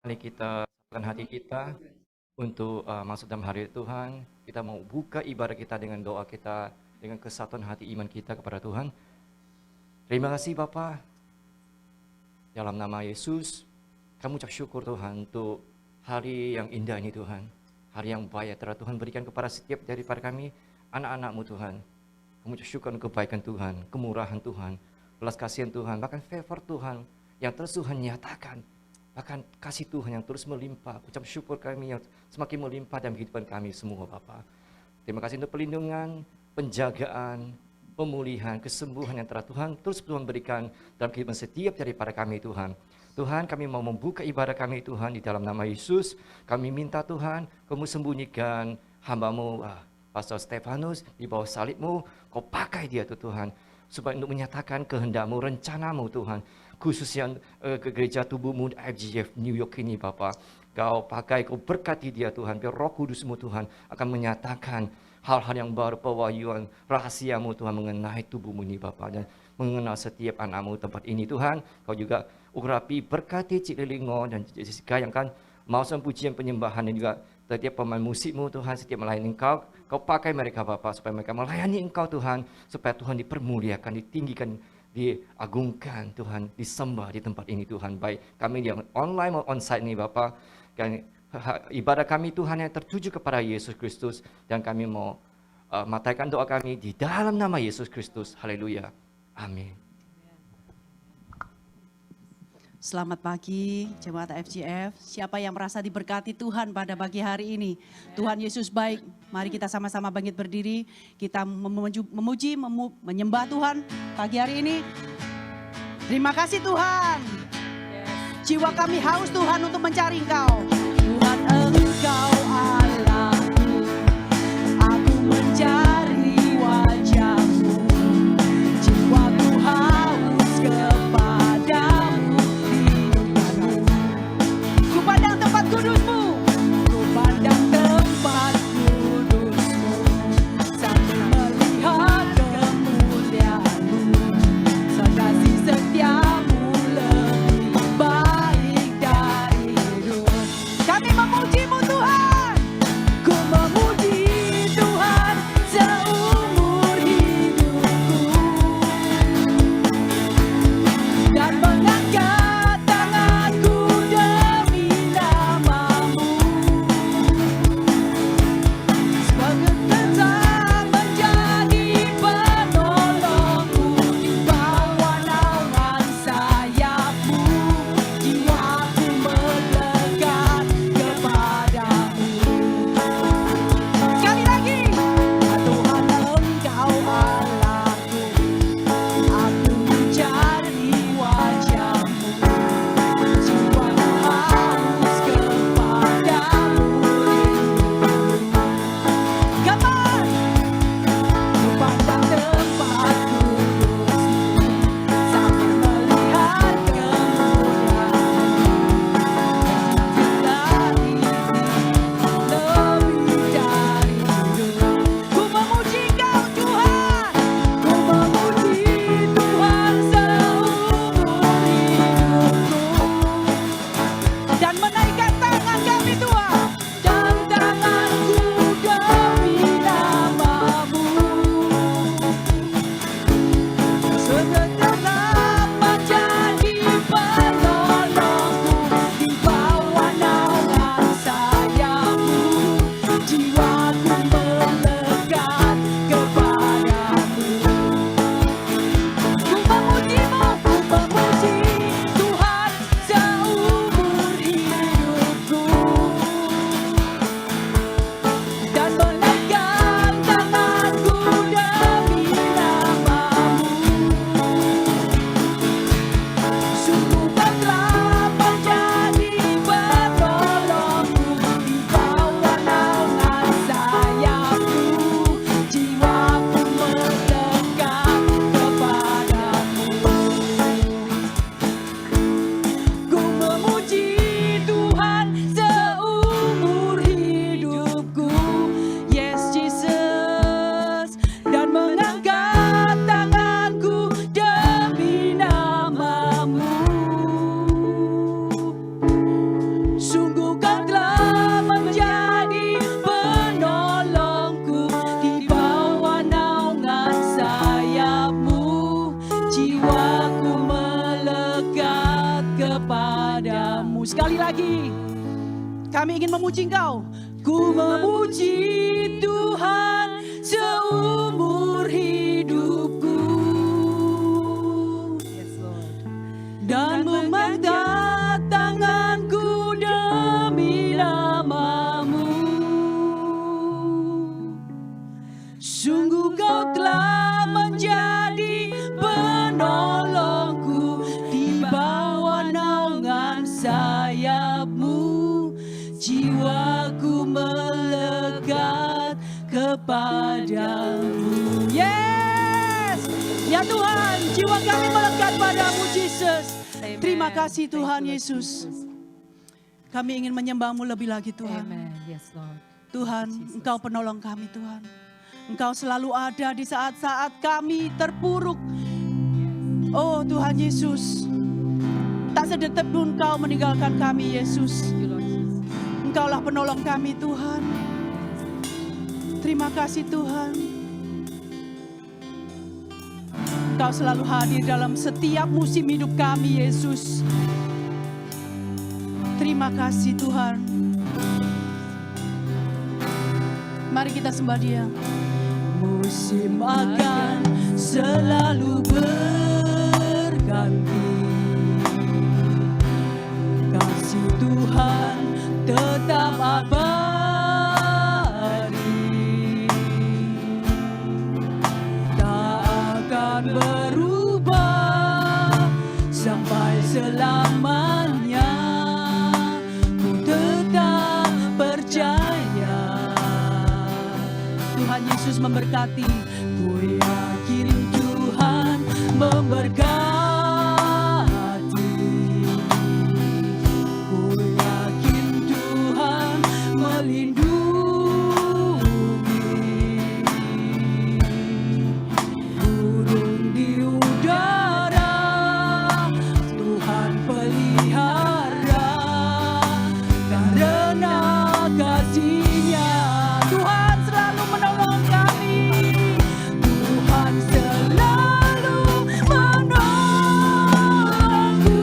Mari kita satukan hati kita untuk masuk dalam hari Tuhan. Kita mau buka ibadah kita dengan doa kita, dengan kesatuan hati iman kita kepada Tuhan. Terima kasih Bapa. Dalam nama Yesus, kami ucap syukur Tuhan untuk hari yang indah ini Tuhan. Hari yang baik telah Tuhan berikan kepada setiap daripada kami, anak-anak-Mu Tuhan. Kami ucap syukur kebaikan Tuhan, kemurahan Tuhan, belas kasihan Tuhan, bahkan favor Tuhan yang terus Tuhan nyatakan. Bahkan kasih Tuhan yang terus melimpah. Ucap syukur kami yang semakin melimpah dalam kehidupan kami semua Bapa. Terima kasih untuk perlindungan, penjagaan, pemulihan, kesembuhan yang telah Tuhan terus Tuhan berikan dalam kehidupan setiap daripada kami Tuhan. Tuhan, kami mau membuka ibadah kami Tuhan di dalam nama Yesus. Kami minta Tuhan, kamu sembunyikan hamba-Mu, Pastor Stefanus, di bawah salib-Mu. Kau pakai dia Tuhan, supaya untuk menyatakan kehendak-Mu, rencana-Mu Tuhan. Khususnya ke gereja tubuh-Mu IFGF New York ini Bapa. Kau pakai, kau berkati dia Tuhan. Biar Roh Kudus-Mu Tuhan akan menyatakan hal-hal yang baru, pewahyuan, rahasia-Mu Tuhan mengenai tubuh-Mu ini Bapa. Dan mengenal setiap anak-Mu tempat ini Tuhan. Kau juga urapi berkati Cik Lilingo dan Jessica yang kan mau pujian penyembahan dan juga setiap pemain musik-Mu Tuhan, setiap melayani Engkau. Kau pakai mereka Bapa supaya mereka melayani Engkau Tuhan. Supaya Tuhan dipermuliakan, ditinggikan, diagungkan Tuhan, disembah di tempat ini Tuhan. Baik kami yang online mau onsite nih Bapak, dan ibadah kami Tuhan yang tertuju kepada Yesus Kristus, dan kami mau mataikan doa kami di dalam nama Yesus Kristus. Haleluya. Amin. Selamat pagi jemaat FGF. Siapa yang merasa diberkati Tuhan pada pagi hari ini? Tuhan Yesus baik. Mari kita sama-sama bangkit berdiri. Kita memuji, menyembah Tuhan pagi hari ini. Terima kasih Tuhan. Jiwa kami haus Tuhan untuk mencari Engkau. Tuhan Engkau Allahku. Aku mencari wajah-Mu. Jiwaku haus kepadamu. Kudus-Mu, ku pandang tempat kudus-Mu, sambil melihat kemuliaan-Mu, kasih setia-Mu lebih baik dari hidup. Kami memuji-Mu Tuhan, ku memuji Tuhan seumur hidupku, dan mengangkat tanganku demi namamu. Sebagai tetap menjadi penolongku, di bawah naungan sayap-Mu, jiwaku melekat kepadamu. Sekali lagi, Tuhan Engkau Allahku, aku mencari wajah-Mu, jiwaku haus kepadamu. Come on! Ku pandang tempat kudus-Mu, sambil melihat kemuliaan-Mu, dari lebih dari hidup. Ku memuji Engkau Tuhan, ku memuji Tuhan seumur hidupku, dan menaikkan tangan kami Tuhan, dan tanganku demi namamu. Segenap menjadi penolongku, di bawah naungan sayap-Mu, jiwaku melekat kepadamu. Ku memuji-Mu, ku memuji Tuhan seumur hidupku, Sekali lagi, kami ingin memuji Engkau. Ku memuji Tuhan seumur hidupku dan mengangkat tanganku demi nama-Mu. Sungguh Kau telah menjadi penolongku, di bawah naungan sayap-Mu jiwaku melekat kepadamu. Yes, ya Tuhan, jiwa kami melekat padamu, Yesus. Terima kasih Tuhan Yesus. Kami ingin menyembah-Mu lebih lagi Tuhan. Amen. Yes, Lord. Tuhan, Engkau penolong kami Tuhan. Engkau selalu ada di saat-saat kami terpuruk. Oh Tuhan Yesus, tak sedetik pun Engkau meninggalkan kami Yesus. Thank you, Lord Jesus. Engkaulah penolong kami Tuhan. Terima kasih Tuhan. Engkau selalu hadir dalam setiap musim hidup kami Yesus. Terima kasih Tuhan. Mari kita sembah Dia. Musim akan selalu berganti, kasih Tuhan tetap abadi, tak akan berubah sampai selamanya. Ku tetap percaya Tuhan Yesus memberkati. Ku yakin Tuhan memberkati. Ku yakin Tuhan melindungi. Burung di udara Tuhan pelihara, karena kasih-Nya Tuhan selalu menolong kami. Tuhan selalu menolongku,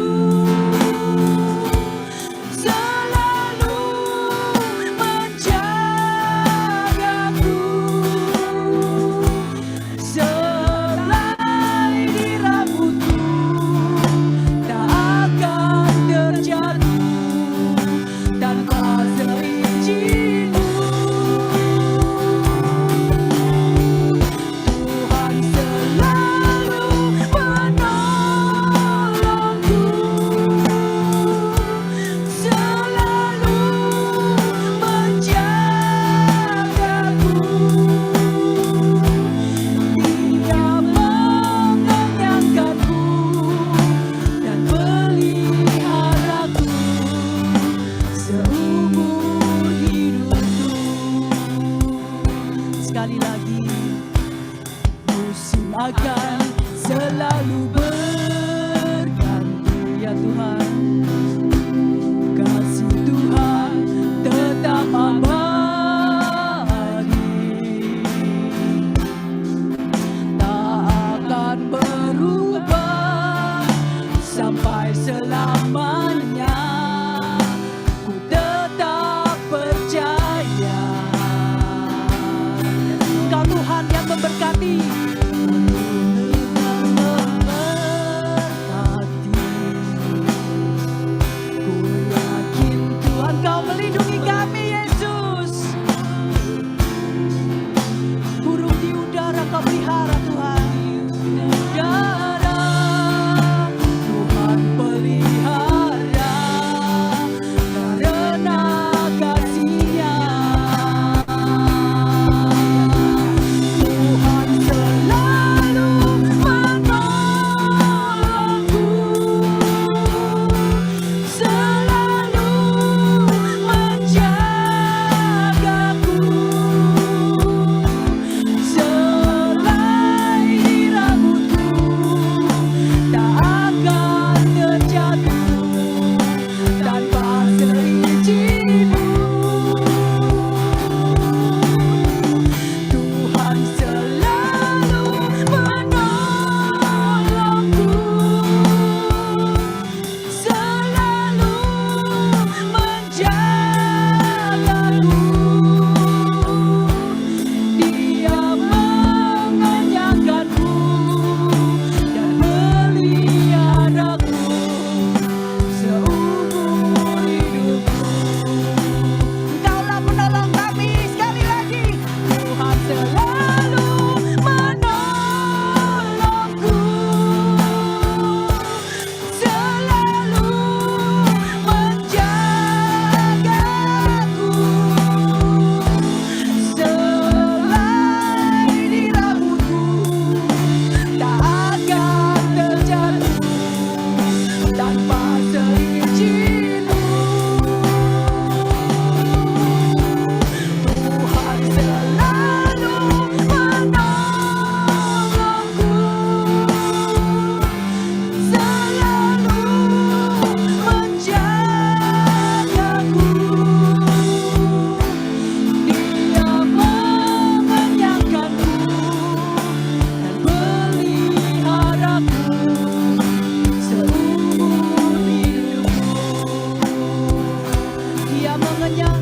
selalu menjagaku. Selai di rambutku tak akan terjatuh tanpa seizin-Mu. Tuhan selalu menolongku, selalu menjagaku. Dia mengenyangkanku dan peliharaku seumur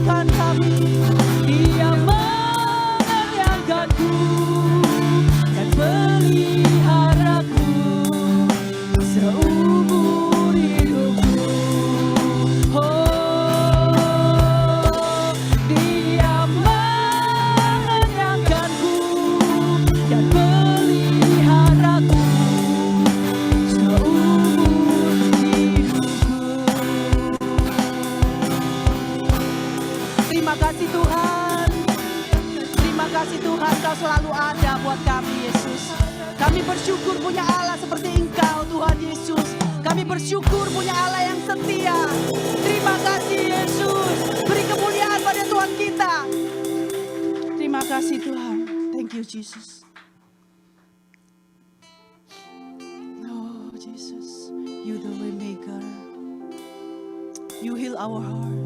mengenyangkan kami, Dia mengenyangkanku dan peliharaku seumur hidupku. Oh, Dia mengenyangkanku dan peliharaku seumur hidupku. Terima kasih Tuhan. Terima kasih Tuhan, Kau selalu ada buat kami, Yesus. Kami bersyukur punya Allah seperti Engkau, Tuhan Yesus. Kami bersyukur punya Allah yang setia. Terima kasih Yesus. Beri kemuliaan pada Tuhan kita. Terima kasih Tuhan. Thank you Jesus. Oh Jesus, You the way maker. You heal our heart.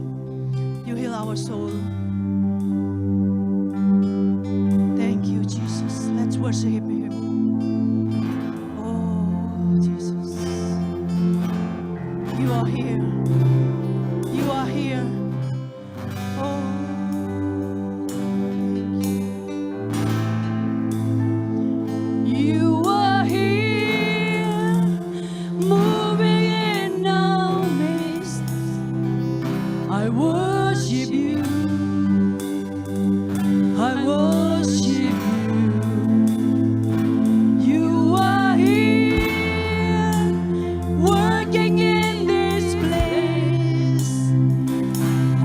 You heal our soul. Thank you, Jesus. Let's worship Him. Oh, Jesus. You are here. You are here. Oh, You are here, moving in our midst. I worship You. I worship You. You are here, working in this place.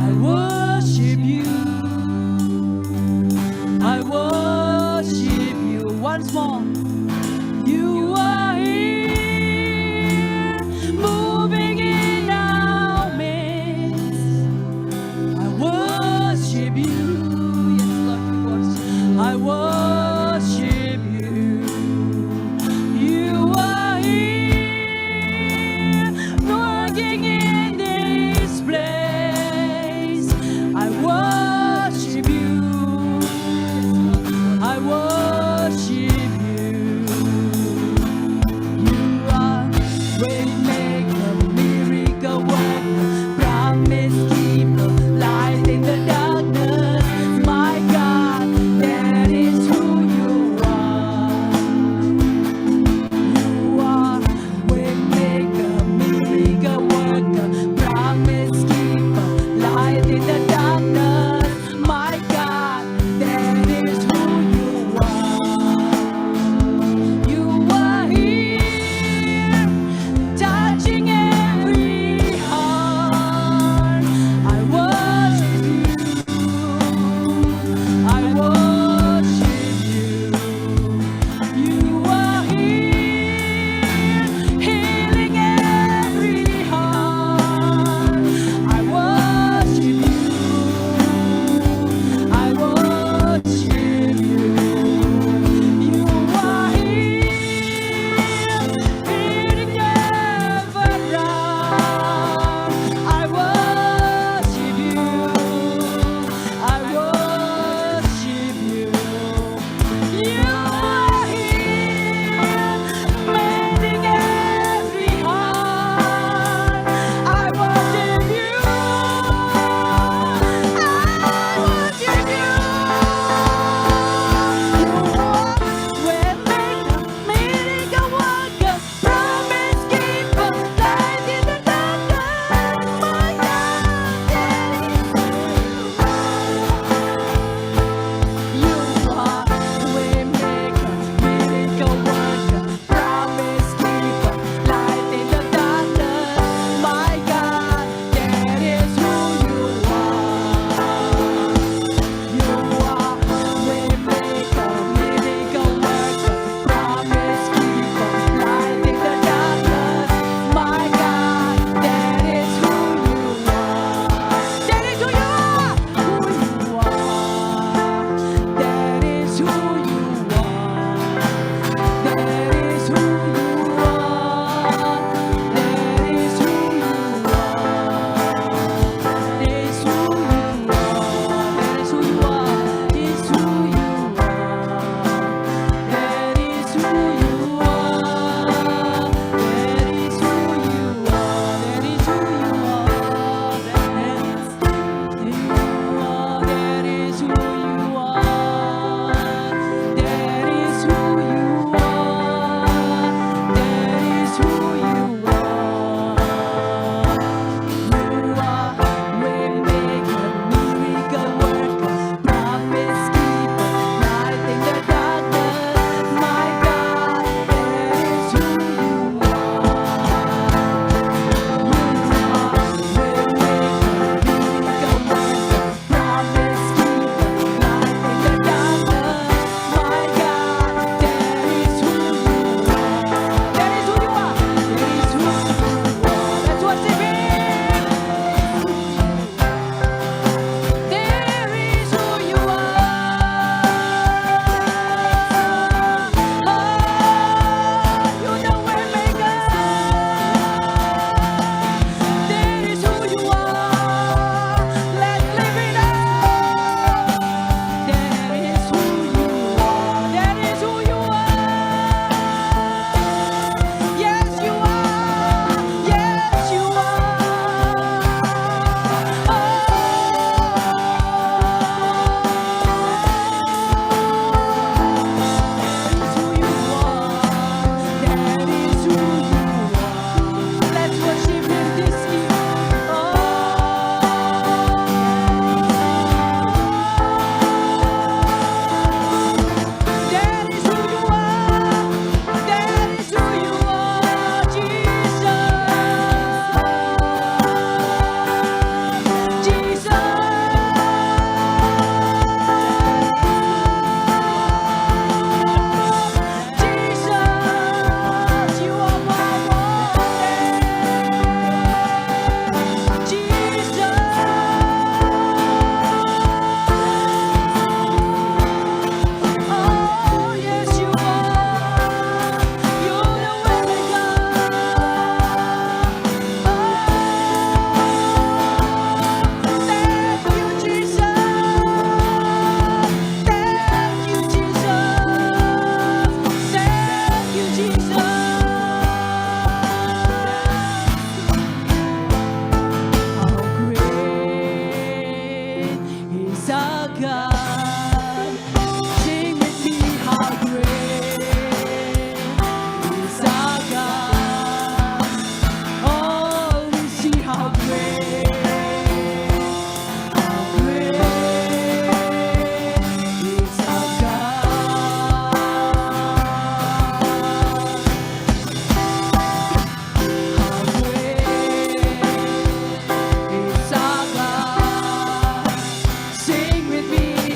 I worship You. I worship You. Once more. You are here, moving in our midst. I worship You. Yes, Lord, we worship You. is our God. Sing with me, how great is our God. Oh, you see how great is our God. How great is our God. Sing with me,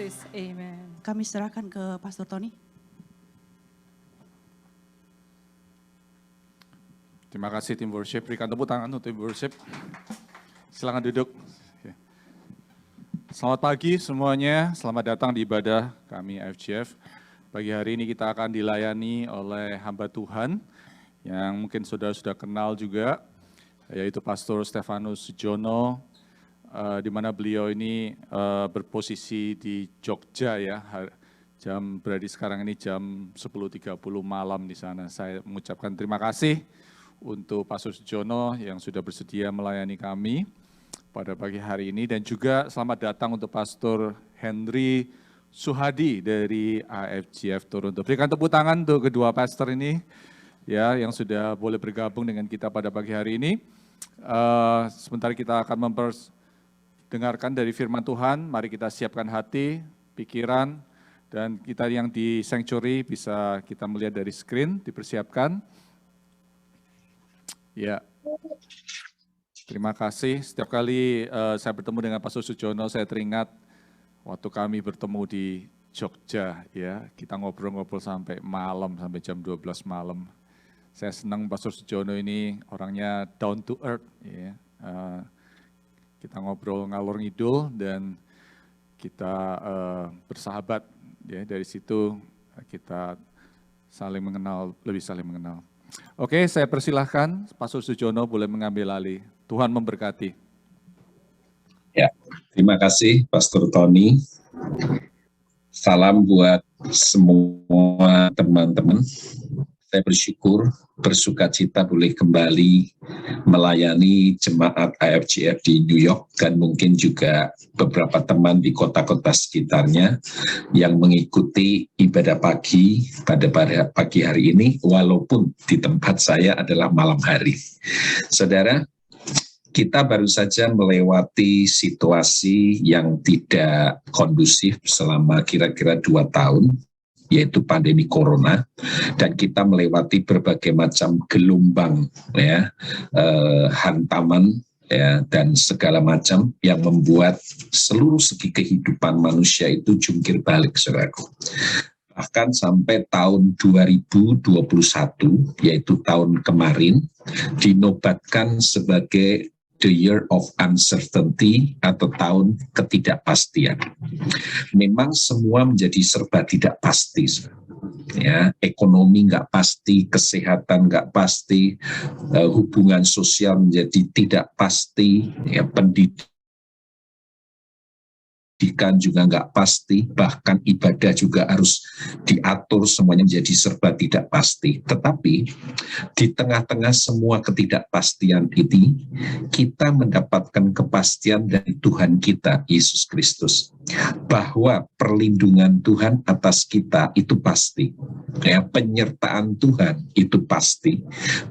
Yesus. Amen. Kami serahkan ke Pastor Tony. Terima kasih tim worship, berikan tepuk tangan untuk tim worship. Silakan duduk. Selamat pagi semuanya, selamat datang di ibadah kami FGF. Pagi hari ini kita akan dilayani oleh hamba Tuhan yang mungkin saudara sudah kenal juga, yaitu Pastor Stefanus Sujono, di mana beliau ini berposisi di Jogja ya. Berarti sekarang ini jam 10.30 malam di sana. Saya mengucapkan terima kasih untuk Pastor Sujono yang sudah bersedia melayani kami pada pagi hari ini, dan juga selamat datang untuk Pastor Henry Suhadi dari AFGF Toronto. Berikan tepuk tangan untuk kedua pastor ini ya yang sudah boleh bergabung dengan kita pada pagi hari ini. Sebentar kita akan memperdengarkan dari firman Tuhan. Mari kita siapkan hati, pikiran, dan kita yang di sanctuary bisa kita melihat dari screen, dipersiapkan. Ya, terima kasih. Setiap kali saya bertemu dengan Pastor Sujono, saya teringat waktu kami bertemu di Jogja, ya, kita ngobrol-ngobrol sampai malam, sampai jam 12 malam. Saya senang Pastor Sujono ini orangnya down to earth, ya. Kita ngobrol ngalor ngidul dan kita bersahabat, ya. Dari situ kita saling mengenal, lebih saling mengenal. Oke, saya persilahkan Pastor Sujono boleh mengambil alih. Tuhan memberkati. Ya, terima kasih Pastor Tony. Salam buat semua teman-teman. Saya bersyukur, bersuka cita boleh kembali melayani jemaat AFGF di New York dan mungkin juga beberapa teman di kota-kota sekitarnya yang mengikuti ibadah pagi pada pagi hari ini, walaupun di tempat saya adalah malam hari. Saudara, kita baru saja melewati situasi yang tidak kondusif selama kira-kira 2 tahun, yaitu pandemi corona, dan kita melewati berbagai macam gelombang, ya, hantaman, ya, dan segala macam yang membuat seluruh segi kehidupan manusia itu jungkir balik, saudaraku. Bahkan sampai tahun 2021, yaitu tahun kemarin, dinobatkan sebagai the year of uncertainty atau tahun ketidakpastian. Memang semua menjadi serba tidak pasti, ya, ekonomi nggak pasti, kesehatan nggak pasti, hubungan sosial menjadi tidak pasti, ya, pendidikan juga nggak pasti, bahkan ibadah juga harus diatur, semuanya menjadi serba tidak pasti. Tetapi di tengah-tengah semua ketidakpastian ini, kita mendapatkan kepastian dari Tuhan kita, Yesus Kristus, bahwa perlindungan Tuhan atas kita itu pasti, ya, penyertaan Tuhan itu pasti,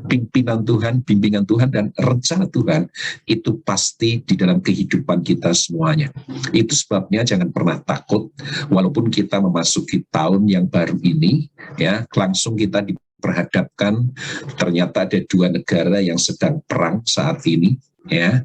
pimpinan Tuhan, bimbingan Tuhan, dan rencana Tuhan itu pasti di dalam kehidupan kita semuanya. Itu sebabnya jangan pernah takut, walaupun kita memasuki tahun yang baru ini, ya, langsung kita diperhadapkan, ternyata ada 2 negara yang sedang perang saat ini, ya,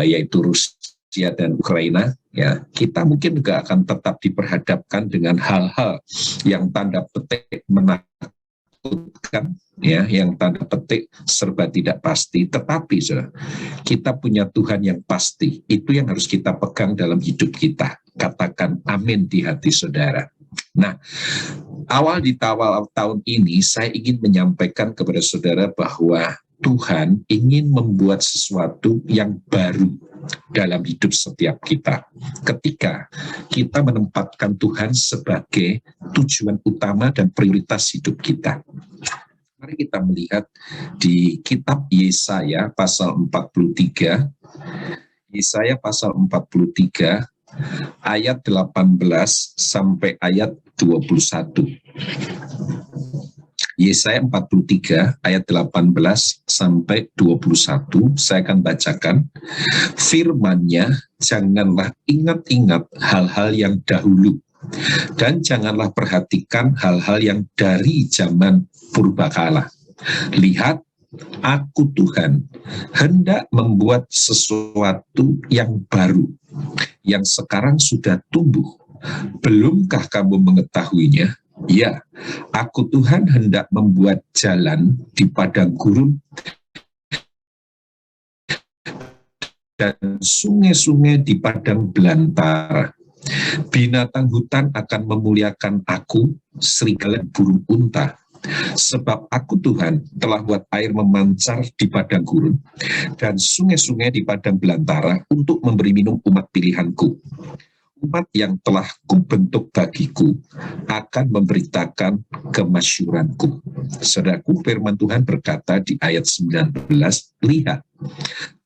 yaitu Rusia dan Ukraina. Ya, kita mungkin juga akan tetap diperhadapkan dengan hal-hal yang tanda petik menakutkan, ya, yang tanda petik serba tidak pasti. Tetapi saudara, kita punya Tuhan yang pasti. Itu yang harus kita pegang dalam hidup kita. Katakan amin di hati saudara. Nah, di awal tahun ini saya ingin menyampaikan kepada saudara bahwa Tuhan ingin membuat sesuatu yang baru dalam hidup setiap kita. Ketika kita menempatkan Tuhan sebagai tujuan utama dan prioritas hidup kita. Mari kita melihat di kitab Yesaya pasal 43. Yesaya pasal 43 ayat 18 sampai ayat 21. Yesaya 43 ayat 18 sampai 21, saya akan bacakan. Firman-Nya, janganlah ingat-ingat hal-hal yang dahulu, dan janganlah perhatikan hal-hal yang dari zaman purbakala. Lihat, Aku Tuhan hendak membuat sesuatu yang baru, yang sekarang sudah tumbuh. Belumkah kamu mengetahuinya? Ya, aku Tuhan hendak membuat jalan di padang gurun dan sungai-sungai di padang belantara. Binatang hutan akan memuliakan aku, serigala dan burung unta. Sebab aku Tuhan telah buat air memancar di padang gurun dan sungai-sungai di padang belantara untuk memberi minum umat pilihanku. Umat yang telah kubentuk bagiku akan memberitakan kemasyuranku. Saudaraku, firman Tuhan berkata di ayat 19, lihat,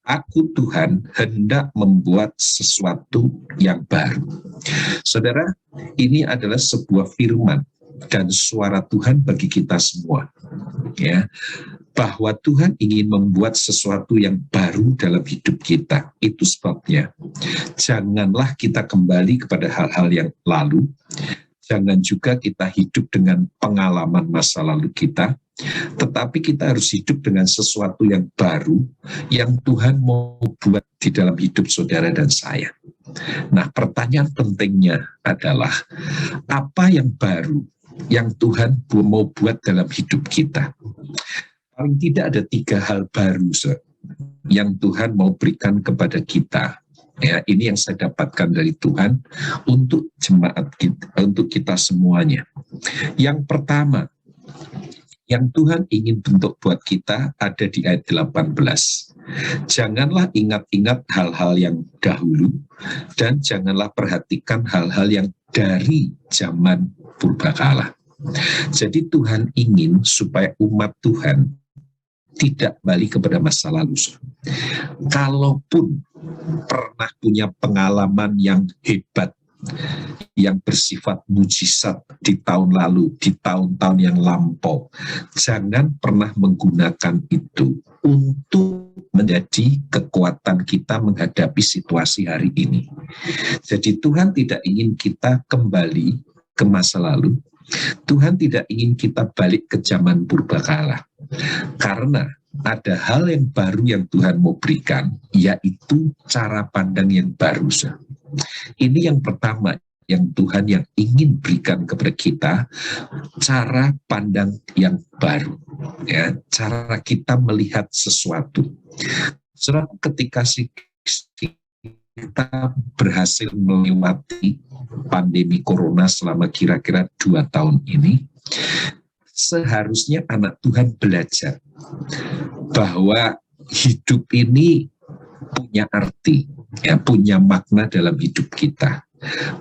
aku Tuhan hendak membuat sesuatu yang baru. Saudara, ini adalah sebuah firman dan suara Tuhan bagi kita semua. Ya, bahwa Tuhan ingin membuat sesuatu yang baru dalam hidup kita. Itu sebabnya janganlah kita kembali kepada hal-hal yang lalu. Jangan juga kita hidup dengan pengalaman masa lalu kita, tetapi kita harus hidup dengan sesuatu yang baru yang Tuhan mau buat di dalam hidup saudara dan saya. Nah, pertanyaan pentingnya adalah apa yang baru yang Tuhan mau buat dalam hidup kita? Paling tidak ada 3 hal baru yang Tuhan mau berikan kepada kita. Ya, ini yang saya dapatkan dari Tuhan untuk jemaat kita, untuk kita semuanya. Yang pertama, yang Tuhan ingin bentuk buat kita ada di ayat 18. Janganlah ingat-ingat hal-hal yang dahulu dan janganlah perhatikan hal-hal yang dari zaman purbakala. Jadi Tuhan ingin supaya umat Tuhan tidak balik kepada masa lalu. Kalaupun pernah punya pengalaman yang hebat, yang bersifat mujizat di tahun lalu, di tahun-tahun yang lampau, jangan pernah menggunakan itu untuk menjadi kekuatan kita menghadapi situasi hari ini. Jadi Tuhan tidak ingin kita kembali ke masa lalu. Tuhan tidak ingin kita balik ke zaman purbakala. Karena ada hal yang baru yang Tuhan mau berikan, yaitu cara pandang yang baru. Ini yang pertama yang Tuhan yang ingin berikan kepada kita, cara pandang yang baru. Ya, cara kita melihat sesuatu. Ketika kita berhasil melewati pandemi corona selama kira-kira 2 tahun ini, seharusnya anak Tuhan belajar bahwa hidup ini punya arti, ya, punya makna dalam hidup kita.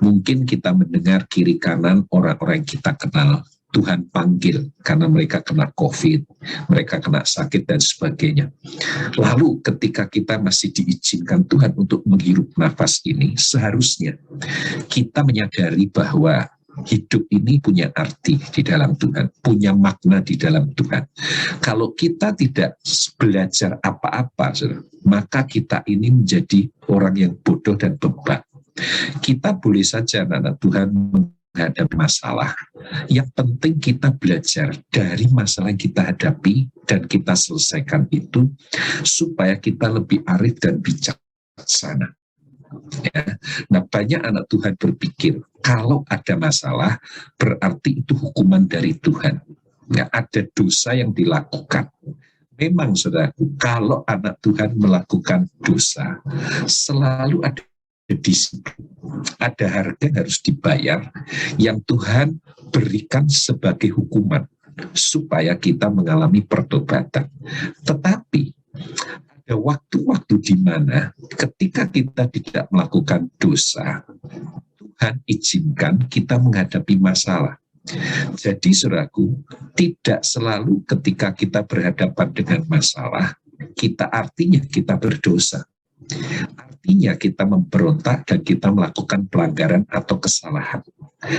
Mungkin kita mendengar kiri kanan orang-orang yang kita kenal, Tuhan panggil karena mereka kena COVID, mereka kena sakit dan sebagainya. Lalu ketika kita masih diizinkan Tuhan untuk menghirup nafas ini, seharusnya kita menyadari bahwa hidup ini punya arti di dalam Tuhan, punya makna di dalam Tuhan. Kalau kita tidak belajar apa-apa, maka kita ini menjadi orang yang bodoh dan bebal. Kita boleh saja anak Tuhan menghadapi masalah. Yang penting kita belajar dari masalah yang kita hadapi dan kita selesaikan itu supaya kita lebih arif dan bijaksana. Ya. Nah, banyak anak Tuhan berpikir kalau ada masalah berarti itu hukuman dari Tuhan. Ya, ada dosa yang dilakukan. Memang saudaraku, kalau anak Tuhan melakukan dosa selalu ada disiplin, ada harga yang harus dibayar yang Tuhan berikan sebagai hukuman supaya kita mengalami pertobatan. Tetapi ada waktu-waktu di mana ketika kita tidak melakukan dosa, Tuhan izinkan kita menghadapi masalah. Jadi saudaraku, tidak selalu ketika kita berhadapan dengan masalah, artinya kita berdosa. Artinya kita memberontak dan kita melakukan pelanggaran atau kesalahan.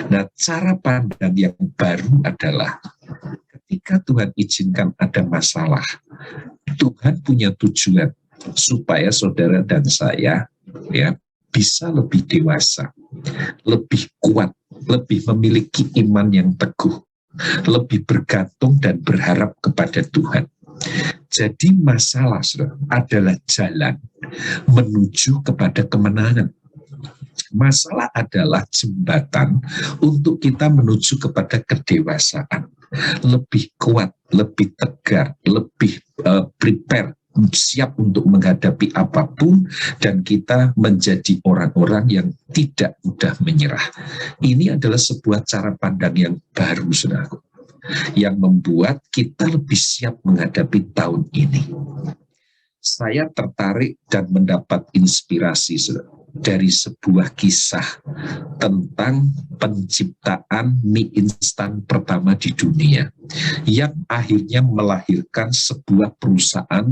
Nah, cara pandang yang baru adalah ketika Tuhan izinkan ada masalah, Tuhan punya tujuan supaya saudara dan saya ya bisa lebih dewasa, lebih kuat, lebih memiliki iman yang teguh, lebih bergantung dan berharap kepada Tuhan. Jadi masalah adalah jalan menuju kepada kemenangan. Masalah adalah jembatan untuk kita menuju kepada kedewasaan, lebih kuat, lebih tegar, lebih prepare, siap untuk menghadapi apapun, dan kita menjadi orang-orang yang tidak mudah menyerah. Ini adalah sebuah cara pandang yang baru, saudaraku, yang membuat kita lebih siap menghadapi tahun ini. Saya tertarik dan mendapat inspirasi, saudara, dari sebuah kisah tentang penciptaan mie instan pertama di dunia yang akhirnya melahirkan sebuah perusahaan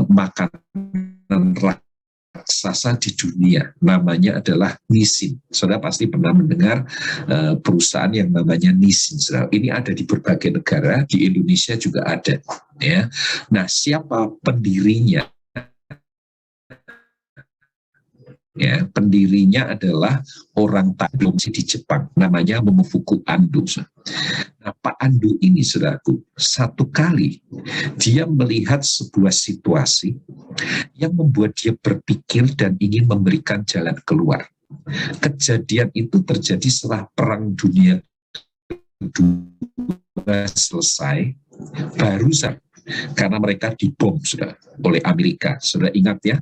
makanan raksasa di dunia. Namanya adalah Nissin. Saudara pasti pernah mendengar perusahaan yang namanya Nissin. Saudara. Ini ada di berbagai negara, di Indonesia juga ada. Ya. Nah, siapa pendirinya? Ya, pendirinya adalah orang Taipei di Jepang, namanya Momofuku Ando. Nah, Pak Ando ini, saudaraku, satu kali dia melihat sebuah situasi yang membuat dia berpikir dan ingin memberikan jalan keluar. Kejadian itu terjadi setelah Perang Dunia Kedua selesai, barusan, karena mereka dibom sudah oleh Amerika. Sudah ingat ya,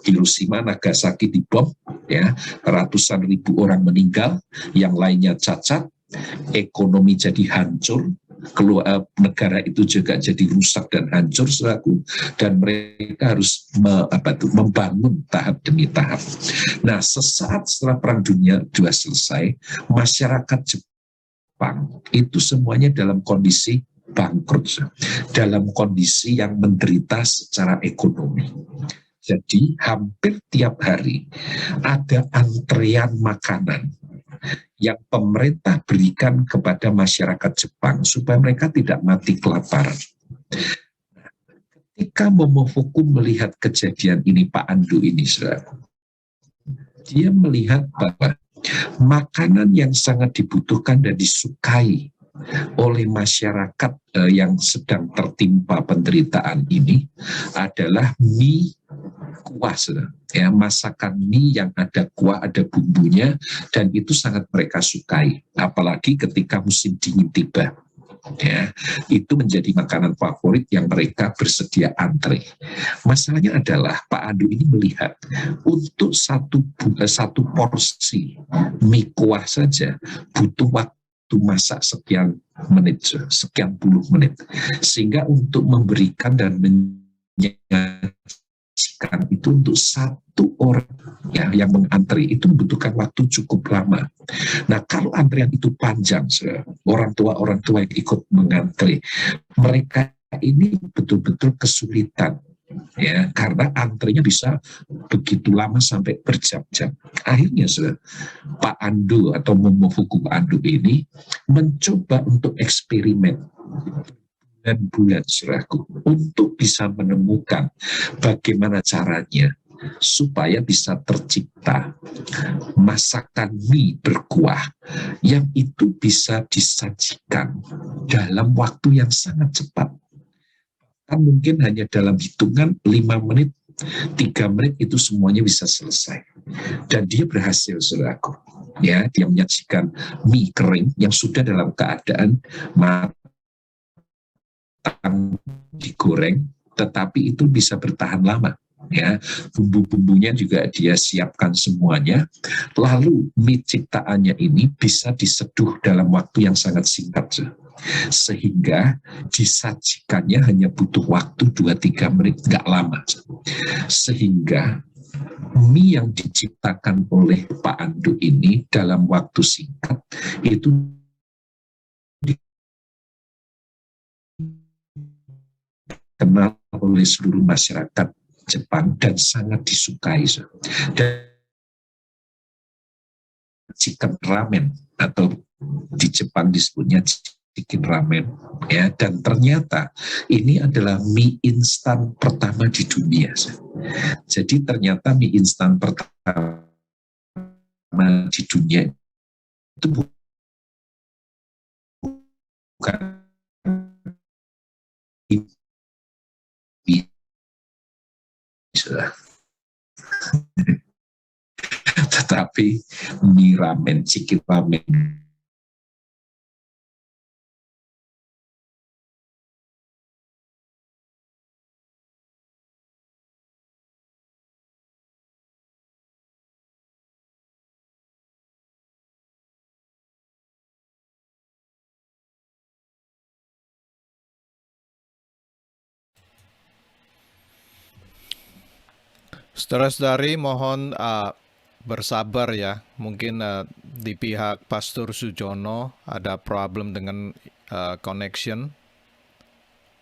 Hiroshima, Nagasaki dibom, ya, ratusan ribu orang meninggal, yang lainnya cacat, ekonomi jadi hancur, negara itu juga jadi rusak dan hancur, saudaraku, dan mereka harus membangun tahap demi tahap. Nah, sesaat setelah Perang Dunia II selesai, masyarakat Jepang itu semuanya dalam kondisi bangkrut, dalam kondisi yang menderita secara ekonomi. Jadi hampir tiap hari ada antrean makanan yang pemerintah berikan kepada masyarakat Jepang supaya mereka tidak mati kelaparan. Ketika Momofuku melihat kejadian ini, Pak Ando ini, saudara, dia melihat bahwa makanan yang sangat dibutuhkan dan disukai oleh masyarakat yang sedang tertimpa penderitaan ini adalah mie kuah, ya, masakan mie yang ada kuah, ada bumbunya, dan itu sangat mereka sukai, apalagi ketika musim dingin tiba. Ya, itu menjadi makanan favorit yang mereka bersedia antre. Masalahnya adalah Pak Ando ini melihat untuk satu porsi mie kuah saja butuh waktu masak sekian menit, sekian puluh menit, sehingga untuk memberikan dan menyajikan itu untuk satu orang ya yang mengantri itu membutuhkan waktu cukup lama. Nah, kalau antrian itu panjang, orang tua yang ikut mengantri, mereka ini betul-betul kesulitan, ya, karena antrinya bisa begitu lama sampai berjam-jam. Akhirnya Pak Ando atau Momofuku Ando ini mencoba untuk eksperimen dan bulan, saudaraku, untuk bisa menemukan bagaimana caranya supaya bisa tercipta masakan mie berkuah yang itu bisa disajikan dalam waktu yang sangat cepat. Kan mungkin hanya dalam hitungan 5 menit, 3 menit itu semuanya bisa selesai. Dan dia berhasil, saudaraku. Ya, dia menyajikan mie kering yang sudah dalam keadaan matang digoreng, tetapi itu bisa bertahan lama. Ya, bumbu-bumbunya juga dia siapkan semuanya, lalu mie ciptaannya ini bisa diseduh dalam waktu yang sangat singkat, sehingga disajikannya hanya butuh waktu 2-3 menit, nggak lama, sehingga mie yang diciptakan oleh Pak Ando ini dalam waktu singkat itu dikenal oleh seluruh masyarakat Jepang dan sangat disukai. Dan chicken ramen atau di Jepang disebutnya chicken ramen, ya, dan ternyata ini adalah mie instan pertama di dunia. Jadi ternyata mie instan pertama di dunia itu bukan tapi mie ramen, chicken ramen. Saudara-saudari mohon bersabar ya. Mungkin di pihak Pastor Sujono ada problem dengan connection.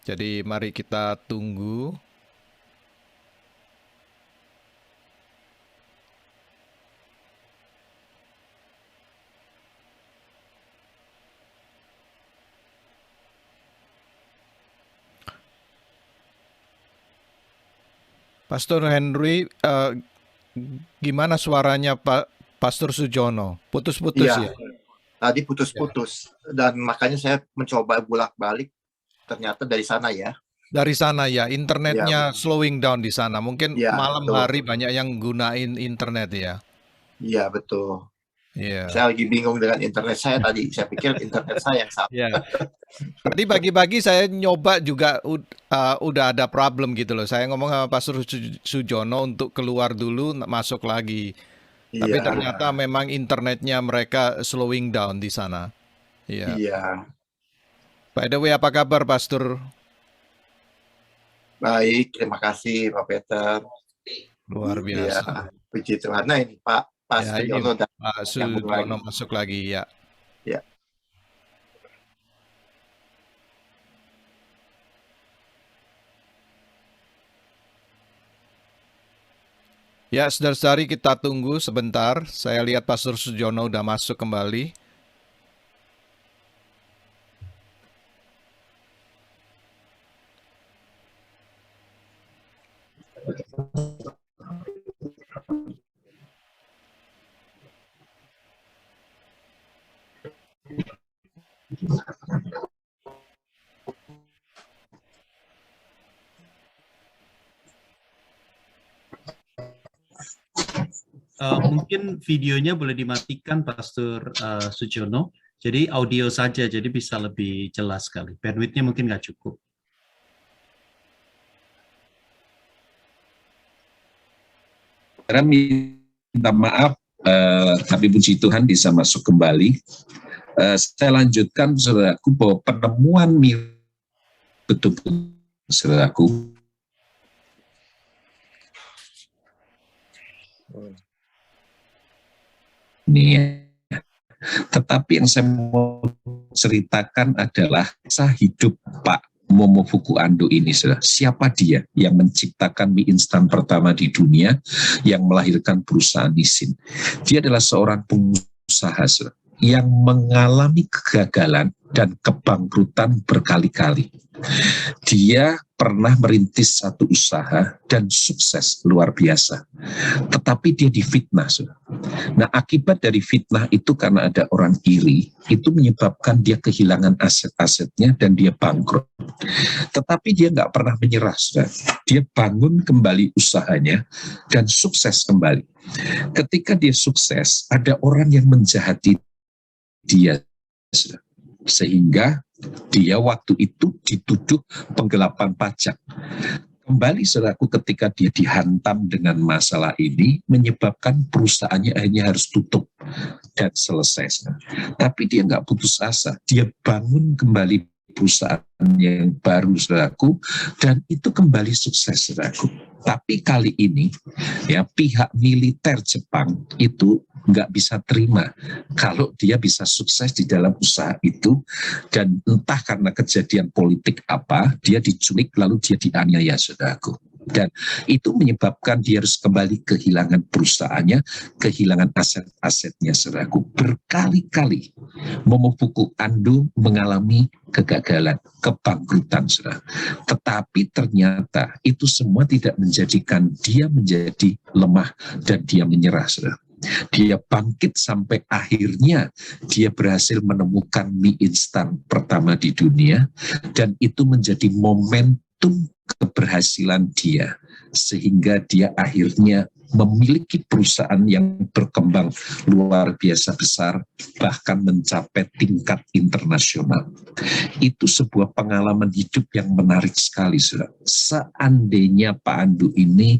Jadi mari kita tunggu. Pastor Henry, gimana suaranya Pak Pastor Sujono? Putus-putus Iya, ya? tadi putus-putus dan makanya saya mencoba bolak-balik. Ternyata dari sana ya. Dari sana ya, internetnya slowing down di sana. Mungkin Ya, malam betul. hari banyak yang gunain internet ya. Iya, betul. Iya. Saya lagi bingung dengan internet saya tadi. Saya pikir internet saya yang salah. Ya. Tadi pagi-pagi saya nyoba juga udah ada problem gitu loh. Saya ngomong sama Pastor Sujono untuk keluar dulu, masuk lagi. Tapi Iya, ternyata memang internetnya mereka slowing down di sana. Iya. iya. By the way, apa kabar Pastor? Baik, terima kasih Pak Peter. Luar Iya, biasa. puji Tuhan. Nah ini Pak Ya, ini Sujono udah Pak nyambung Sujono lagi. masuk lagi ya. Ya. Ya, saudara-saudari kita tunggu sebentar. Saya lihat Pastor Sujono udah masuk kembali. Mungkin videonya boleh dimatikan Pastor Sujono, jadi audio saja, jadi bisa lebih jelas sekali. Bandwidth-nya mungkin nggak cukup. Saya minta maaf, tapi puji Tuhan bisa masuk kembali. Saya lanjutkan, saudaraku, bahwa penemuan betul-betul, saudaraku, ini ya. Tetapi yang saya mau ceritakan adalah kisah hidup Pak Momofuku Ando ini, saudara. Siapa dia yang menciptakan mie instan pertama di dunia, yang melahirkan perusahaan Nissin? Dia adalah seorang pengusaha, saudara, yang mengalami kegagalan dan kebangkrutan berkali-kali. Dia pernah merintis satu usaha dan sukses luar biasa. Tetapi dia difitnah, saudara. Nah, akibat dari fitnah itu karena ada orang iri, itu menyebabkan dia kehilangan aset-asetnya dan dia bangkrut. Tetapi dia nggak pernah menyerah, saudara. Dia bangun kembali usahanya dan sukses kembali. Ketika dia sukses, ada orang yang menjahati dia, saudara. Sehingga dia waktu itu dituduh penggelapan pajak. Kembali, saudaraku, ketika dia dihantam dengan masalah ini, menyebabkan perusahaannya akhirnya harus tutup dan selesai. Tapi dia nggak putus asa, dia bangun kembali perusahaan yang baru, saudaraku, dan itu kembali sukses, saudaraku. Tapi kali ini, ya, pihak militer Jepang itu nggak bisa terima kalau dia bisa sukses di dalam usaha itu, dan entah karena kejadian politik apa, dia diculik lalu dia dianiaya, saudaraku. Dan itu menyebabkan dia harus kembali kehilangan perusahaannya, kehilangan aset-asetnya, saudaraku. Berkali-kali Momofuku Ando mengalami kegagalan, kebangkrutan, saudara. Tetapi ternyata itu semua tidak menjadikan dia menjadi lemah dan dia menyerah, saudara. Dia bangkit sampai akhirnya dia berhasil menemukan mie instan pertama di dunia, dan itu menjadi momentum keberhasilan dia, sehingga dia akhirnya memiliki perusahaan yang berkembang luar biasa besar, bahkan mencapai tingkat internasional. Itu sebuah pengalaman hidup yang menarik sekali, saudara. Seandainya Pak Andu ini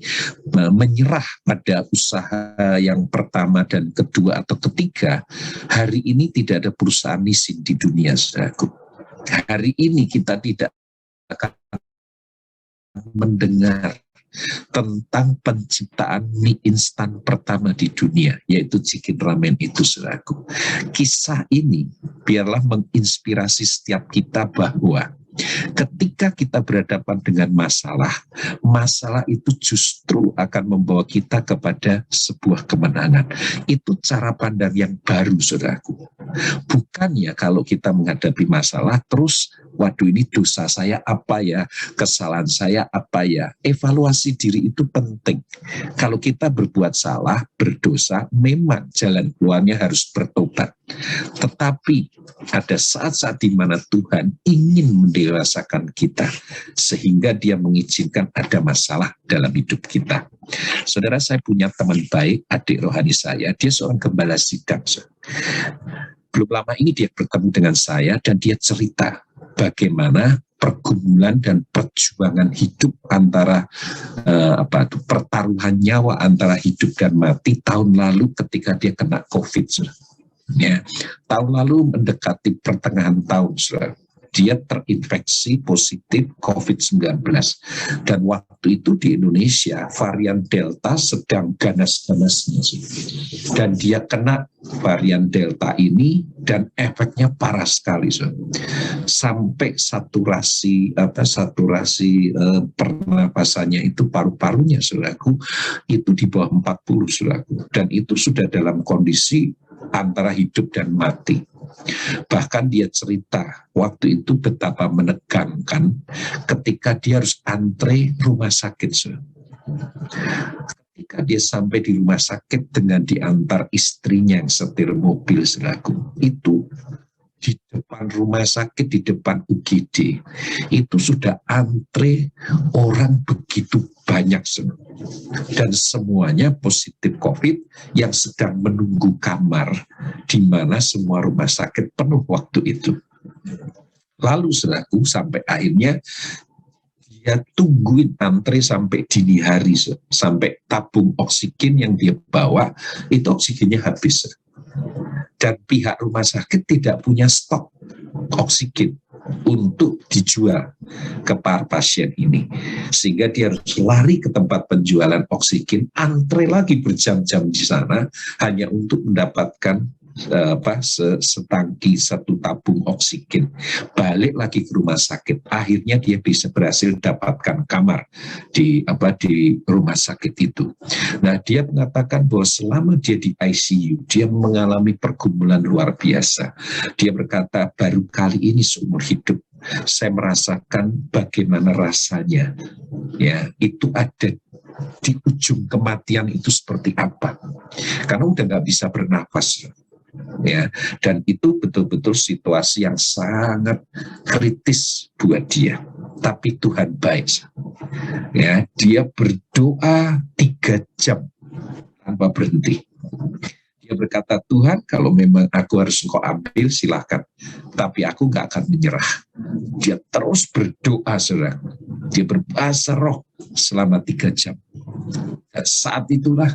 menyerah pada usaha yang pertama dan kedua atau ketiga, hari ini tidak ada perusahaan nisin di dunia, saudaraku. Hari ini kita tidak akan mendengar tentang penciptaan mie instan pertama di dunia, yaitu Chicken Ramen itu, saudaraku. Kisah ini biarlah menginspirasi setiap kita bahwa ketika kita berhadapan dengan masalah, masalah itu justru akan membawa kita kepada sebuah kemenangan. Itu cara pandang yang baru, saudaraku. Bukannya kalau kita menghadapi masalah terus, waduh ini dosa saya apa ya, kesalahan saya apa ya. Evaluasi diri itu penting. Kalau kita berbuat salah, berdosa, memang jalan keluarnya harus bertobat. Tetapi ada saat-saat di mana Tuhan ingin mendewasakan kita, sehingga Dia mengizinkan ada masalah dalam hidup kita. Saudara, saya punya teman baik, adik rohani saya, dia seorang gembala sidang. Belum lama ini dia bertemu dengan saya dan dia cerita bagaimana pergumulan dan perjuangan hidup antara pertaruhan nyawa antara hidup dan mati tahun lalu ketika dia kena COVID. Ya, tahun lalu mendekati pertengahan tahun, dia terinfeksi positif COVID-19. Dan waktu itu di Indonesia varian Delta sedang ganas-ganasnya. Dan dia kena varian Delta ini dan efeknya parah sekali. Sampai saturasi pernapasannya itu paru-parunya, saudaraku, itu di bawah 40, saudaraku. Dan itu sudah dalam kondisi antara hidup dan mati. Bahkan dia cerita waktu itu betapa menegangkan ketika dia harus antre rumah sakit. Ketika dia sampai di rumah sakit dengan diantar istrinya yang setir mobil, selaku itu di depan rumah sakit, di depan UGD, itu sudah antre orang begitu banyak semua. Dan semuanya positif COVID yang sedang menunggu kamar, di mana semua rumah sakit penuh waktu itu. Lalu selaku sampai akhirnya dia tungguin antre sampai dini hari, sampai tabung oksigen yang dia bawa, itu oksigennya habis. Dan pihak rumah sakit tidak punya stok oksigen untuk dijual ke para pasien ini. Sehingga dia harus lari ke tempat penjualan oksigen, antre lagi berjam-jam di sana, hanya untuk mendapatkan setangki satu tabung oksigen. Balik lagi ke rumah sakit, akhirnya dia bisa berhasil dapatkan kamar di rumah sakit itu. Nah, dia mengatakan bahwa selama dia di ICU, dia mengalami pergumulan luar biasa. Dia berkata, baru kali ini seumur hidup saya merasakan bagaimana rasanya, ya, itu ada di ujung kematian itu seperti apa, karena udah nggak bisa bernafas. Ya, dan itu betul-betul situasi yang sangat kritis buat dia. Tapi Tuhan baik. Ya, dia berdoa 3 jam tanpa berhenti. Dia berkata, Tuhan, kalau memang aku harus Engkau ambil, silakan. Tapi aku nggak akan menyerah. Dia terus berdoa, saudara. Dia berbahasa roh selama 3 jam. Dan saat itulah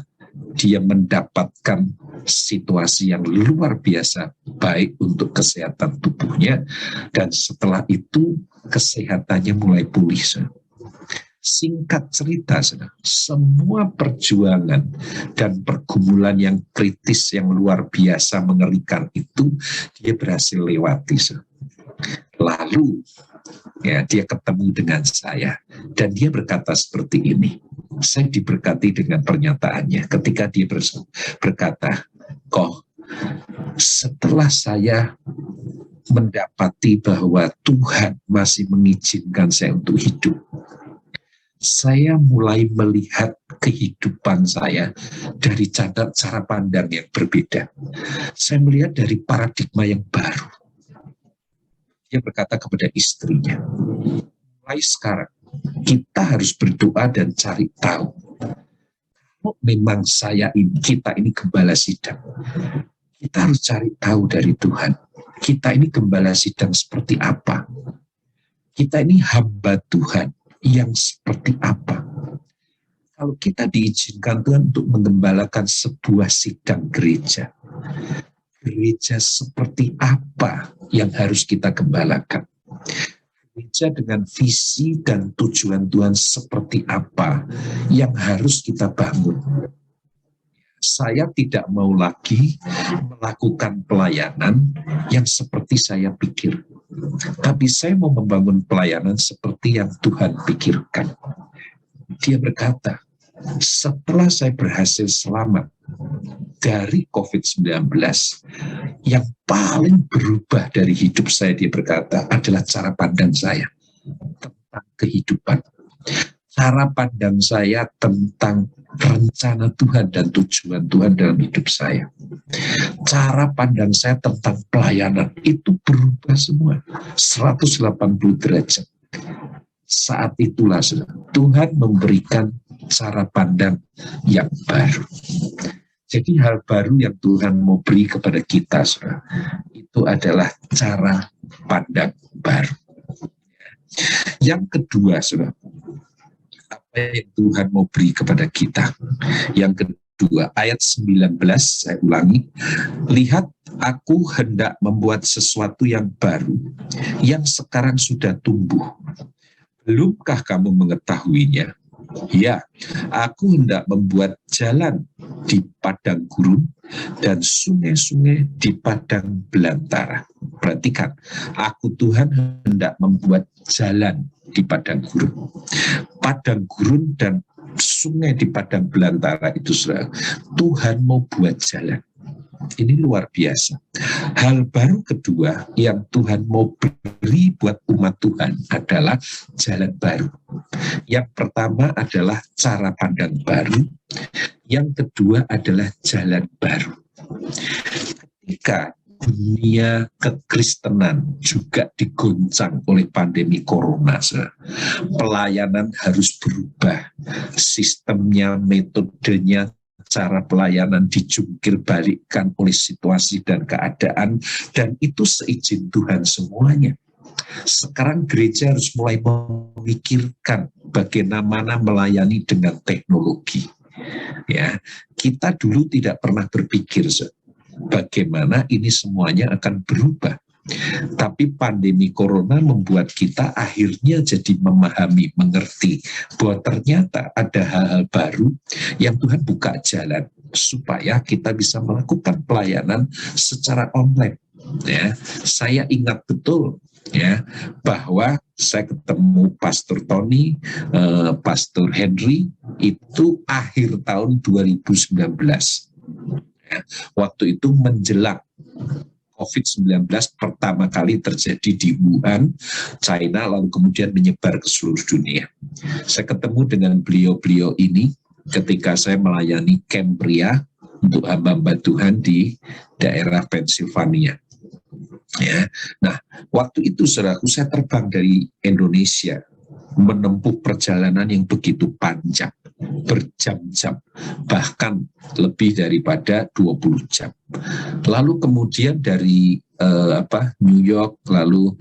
dia mendapatkan situasi yang luar biasa baik untuk kesehatan tubuhnya, dan setelah itu kesehatannya mulai pulih. Singkat cerita, semua perjuangan dan pergumulan yang kritis yang luar biasa mengerikan itu dia berhasil lewati. Lalu ya, dia ketemu dengan saya dan dia berkata seperti ini. Saya diberkati dengan pernyataannya ketika dia berkata, kok setelah saya mendapati bahwa Tuhan masih mengizinkan saya untuk hidup, saya mulai melihat kehidupan saya dari cara pandang yang berbeda. Saya melihat dari paradigma yang baru. Dia berkata kepada istrinya, mulai sekarang kita harus berdoa dan cari tahu Kalau memang kita ini gembala sidang, kita harus cari tahu dari Tuhan. Kita ini gembala sidang seperti apa? Kita ini hamba Tuhan yang seperti apa? Kalau kita diizinkan Tuhan untuk menggembalakan sebuah sidang gereja, gereja seperti apa yang harus kita gembalakan? Gereja dengan visi dan tujuan Tuhan seperti apa yang harus kita bangun? Saya tidak mau lagi melakukan pelayanan yang seperti saya pikir, tapi saya mau membangun pelayanan seperti yang Tuhan pikirkan. Dia berkata, setelah saya berhasil selamat dari COVID-19, yang paling berubah dari hidup saya, dia berkata, adalah cara pandang saya tentang kehidupan. Cara pandang saya tentang rencana Tuhan dan tujuan Tuhan dalam hidup saya. Cara pandang saya tentang pelayanan itu berubah semua 180 derajat. Saat itulah Tuhan memberikan cara pandang yang baru. Jadi hal baru yang Tuhan mau beri kepada kita, saudara, itu adalah cara pandang baru. Yang kedua, saudara, apa yang Tuhan mau beri kepada kita? Yang kedua, ayat 19, saya ulangi. Lihat, aku hendak membuat sesuatu yang baru, yang sekarang sudah tumbuh. Belumkah kamu mengetahuinya? Ya, aku hendak membuat jalan di padang gurun dan sungai-sungai di padang belantara. Perhatikan, aku Tuhan hendak membuat jalan di padang gurun. Padang gurun dan sungai di padang belantara itu, saudara, Tuhan mau buat jalan. Ini luar biasa. Hal baru kedua yang Tuhan mau beri buat umat Tuhan adalah jalan baru. Yang pertama adalah cara pandang baru. Yang kedua adalah jalan baru. Ketika dunia kekristenan juga digoncang oleh pandemi corona, pelayanan harus berubah. Sistemnya, metodenya, cara pelayanan dijungkir balikkan oleh situasi dan keadaan, dan itu seizin Tuhan semuanya. Sekarang gereja harus mulai memikirkan bagaimana melayani dengan teknologi. Ya, kita dulu tidak pernah berpikir bagaimana ini semuanya akan berubah. Tapi pandemi corona membuat kita akhirnya jadi memahami, mengerti bahwa ternyata ada hal-hal baru yang Tuhan buka jalan supaya kita bisa melakukan pelayanan secara online. Ya, saya ingat betul ya bahwa saya ketemu Pastor Tony, Pastor Henry itu akhir tahun 2019. Ya, waktu itu menjelang COVID-19 pertama kali terjadi di Wuhan, China, lalu kemudian menyebar ke seluruh dunia. Saya ketemu dengan beliau-beliau ini ketika saya melayani Camp Pria untuk hamba-hamba Tuhan di daerah Pennsylvania. Ya, nah waktu itu saudaraku, saya terbang dari Indonesia menempuh perjalanan yang begitu panjang, berjam-jam, bahkan lebih daripada 20 jam. Lalu kemudian dari New York, lalu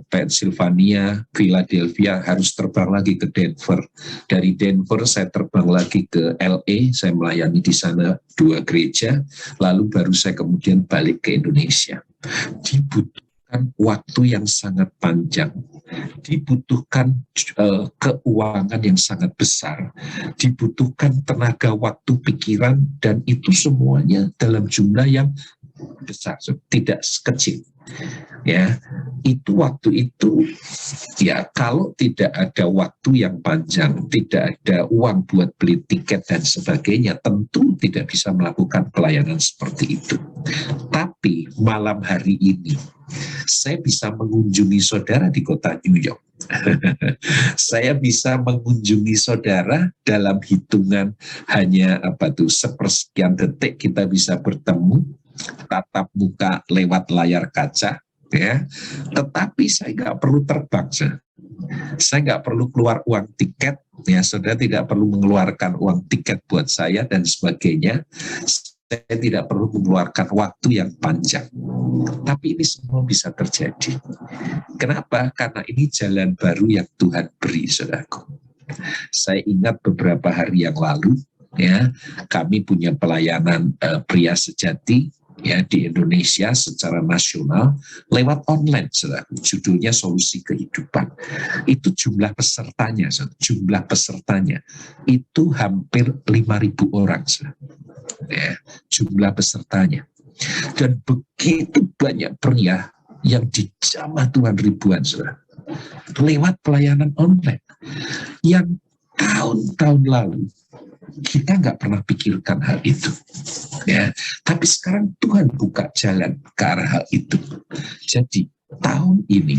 Pennsylvania, Philadelphia, harus terbang lagi ke Denver. Dari Denver saya terbang lagi ke LA, saya melayani di sana 2 gereja, lalu baru saya kemudian balik ke Indonesia. Dibutuhkan waktu yang sangat panjang, dibutuhkan keuangan yang sangat besar, dibutuhkan tenaga, waktu, pikiran, dan itu semuanya dalam jumlah yang besar, tidak kecil. Ya, itu waktu itu ya, kalau tidak ada waktu yang panjang, tidak ada uang buat beli tiket dan sebagainya, tentu tidak bisa melakukan pelayanan seperti itu. Tapi malam hari ini saya bisa mengunjungi saudara di kota New York. Saya bisa mengunjungi saudara dalam hitungan hanya sepersekian detik kita bisa bertemu, tatap muka lewat layar kaca, ya. Tetapi saya nggak perlu terbang, saya nggak perlu keluar uang tiket Ya, saudara tidak perlu mengeluarkan uang tiket buat saya dan sebagainya. Saya tidak perlu mengeluarkan waktu yang panjang. Tapi ini semua bisa terjadi. Kenapa? Karena ini jalan baru yang Tuhan beri, saudaraku. Saya ingat beberapa hari yang lalu, ya, kami punya pelayanan pria sejati ya di Indonesia secara nasional lewat online, saudara. Judulnya Solusi Kehidupan. Itu jumlah pesertanya, saudara. Jumlah pesertanya itu hampir 5.000 orang, saudara. Ya, jumlah pesertanya. Dan begitu banyak pria yang dijamah Tuhan ribuan, saudara. Lewat pelayanan online yang tahun-tahun lalu kita nggak pernah pikirkan hal itu, ya. Tapi sekarang Tuhan buka jalan ke arah hal itu. Jadi tahun ini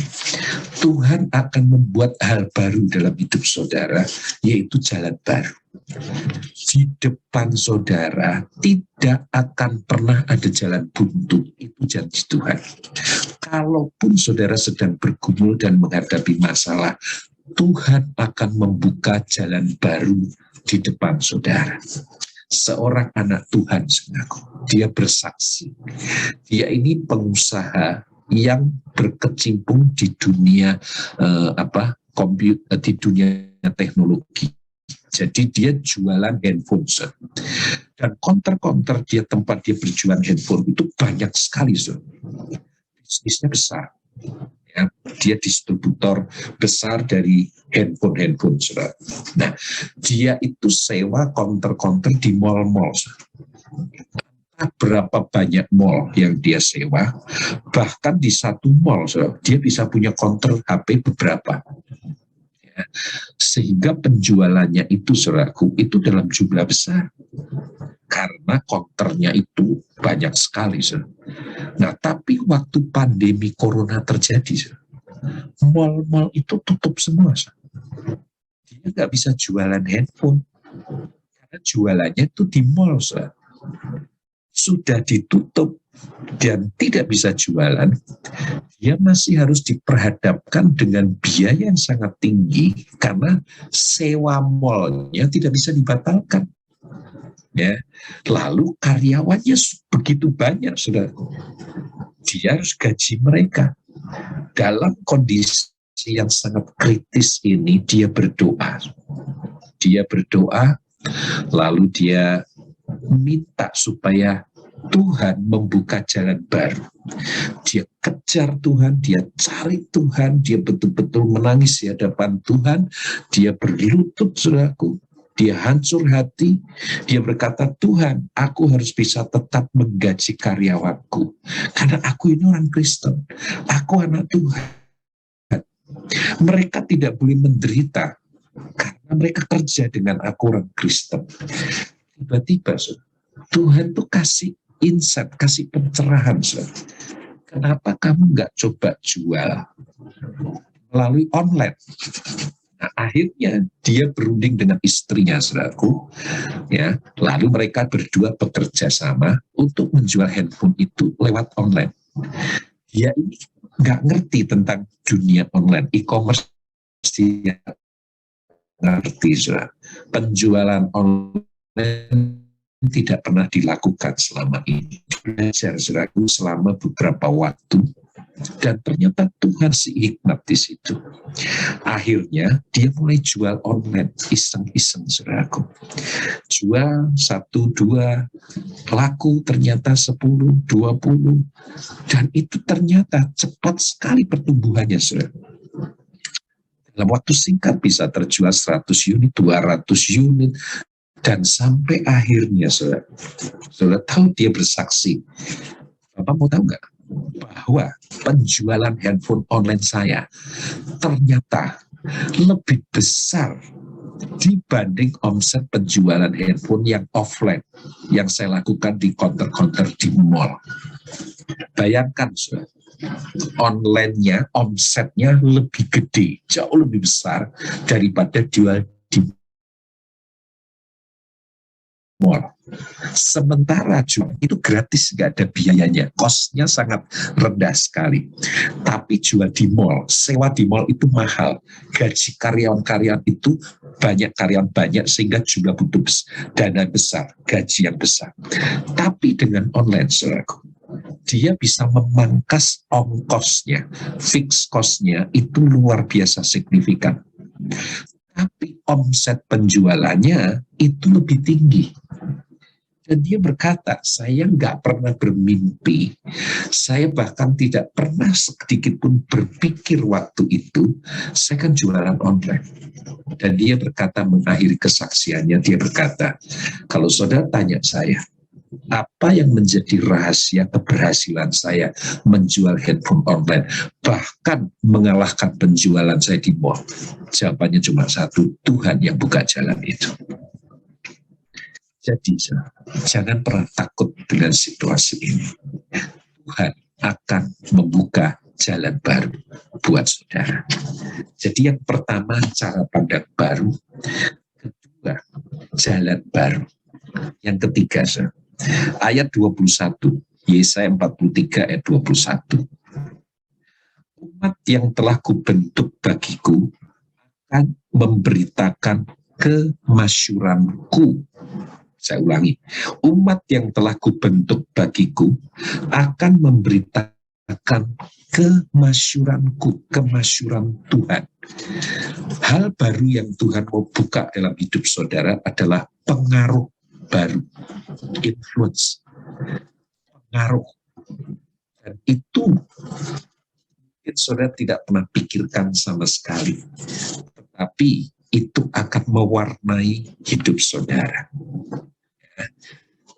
Tuhan akan membuat hal baru dalam hidup saudara, yaitu jalan baru. Di depan saudara tidak akan pernah ada jalan buntu, itu janji Tuhan. Kalaupun saudara sedang bergumul dan menghadapi masalah, Tuhan akan membuka jalan baru di depan saudara. Seorang anak Tuhan, saudaraku, dia bersaksi. Dia ini pengusaha yang berkecimpung di dunia komputer, di dunia teknologi. Jadi dia jualan handphone, dan konter-konter dia tempat dia berjualan handphone itu banyak sekali, bisnisnya besar. Ya, dia distributor besar dari handphone, saudara. Nah, dia itu sewa konter-konter di mall-mall. Berapa banyak mall yang dia sewa, bahkan di satu mall, saudara, dia bisa punya konter HP beberapa. Ya, sehingga penjualannya itu, saudaraku, itu dalam jumlah besar. Karena konternya itu banyak sekali, saudara. Nah, tapi waktu pandemi corona terjadi, mal-mal itu tutup semua. Dia nggak bisa jualan handphone. Karena jualannya itu di mal. Sudah ditutup dan tidak bisa jualan, dia masih harus diperhadapkan dengan biaya yang sangat tinggi karena sewa malnya tidak bisa dibatalkan. Ya, lalu karyawannya begitu banyak, saudara. Dia harus gaji mereka. Dalam kondisi yang sangat kritis ini, dia berdoa. Dia berdoa, lalu dia minta supaya Tuhan membuka jalan baru. Dia kejar Tuhan, dia cari Tuhan, dia betul-betul menangis di hadapan Tuhan, dia berlutut, saudaraku. Dia hancur hati, dia berkata, Tuhan, aku harus bisa tetap menggaji karyawanku. Karena aku ini orang Kristen, aku anak Tuhan. Mereka tidak boleh menderita, karena mereka kerja dengan aku orang Kristen. Tiba-tiba, Tuhan tuh kasih insight, kasih pencerahan. Kenapa kamu nggak coba jual melalui online? Nah, akhirnya dia berunding dengan istrinya, saudaraku, ya. Lalu mereka berdua bekerja sama untuk menjual handphone itu lewat online. Dia ini nggak ngerti tentang dunia online, e-commerce, dia ngerti, saudara. Penjualan online tidak pernah dilakukan selama ini. Belajar, saudaraku, selama beberapa waktu. Dan ternyata Tuhan si hikmat di situ. Akhirnya dia mulai jual online, iseng-iseng, saudaraku. Jual 1, 2, laku ternyata 10, 20. Dan itu ternyata cepat sekali pertumbuhannya, saudara. Dalam waktu singkat bisa terjual 100 unit, 200 unit. Dan sampai akhirnya, saudara tahu dia bersaksi. Bapak mau tahu nggak? Bahwa penjualan handphone online saya ternyata lebih besar dibanding omset penjualan handphone yang offline yang saya lakukan di counter-counter di mall. Bayangkan, saudara, online-nya, omsetnya lebih gede, jauh lebih besar daripada jual di mall. Sementara jual itu gratis, nggak ada biayanya, kosnya sangat rendah sekali. Tapi jual di mall, sewa di mall itu mahal. Gaji karyawan-karyawan itu banyak, karyawan banyak sehingga jumlah butuh dana besar, gaji yang besar. Tapi dengan online, saudaraku, dia bisa memangkas ongkosnya, fixed cost-nya itu luar biasa signifikan. Tapi omset penjualannya itu lebih tinggi. Dan dia berkata, saya nggak pernah bermimpi, saya bahkan tidak pernah sedikit pun berpikir waktu itu, saya kan jualan online. Dan dia berkata, mengakhiri kesaksiannya, dia berkata, kalau saudara tanya saya, apa yang menjadi rahasia keberhasilan saya menjual handphone online, bahkan mengalahkan penjualan saya di mall? Jawabannya cuma satu, Tuhan yang buka jalan itu. Jadi jangan pernah takut dengan situasi ini. Tuhan akan membuka jalan baru buat saudara. Jadi yang pertama, cara pandang baru. Kedua, jalan baru. Yang ketiga, ayat 21, Yesaya 43 ayat 21. Umat yang telah kubentuk bagiku akan memberitakan kemasyuranku. Saya ulangi, umat yang telah kubentuk bagiku akan memberitakan kemasyuranku, kemasyuran Tuhan. Hal baru yang Tuhan mau buka dalam hidup saudara adalah pengaruh baru, influence, pengaruh. Dan itu mungkin saudara tidak pernah pikirkan sama sekali, tetapi itu akan mewarnai hidup saudara.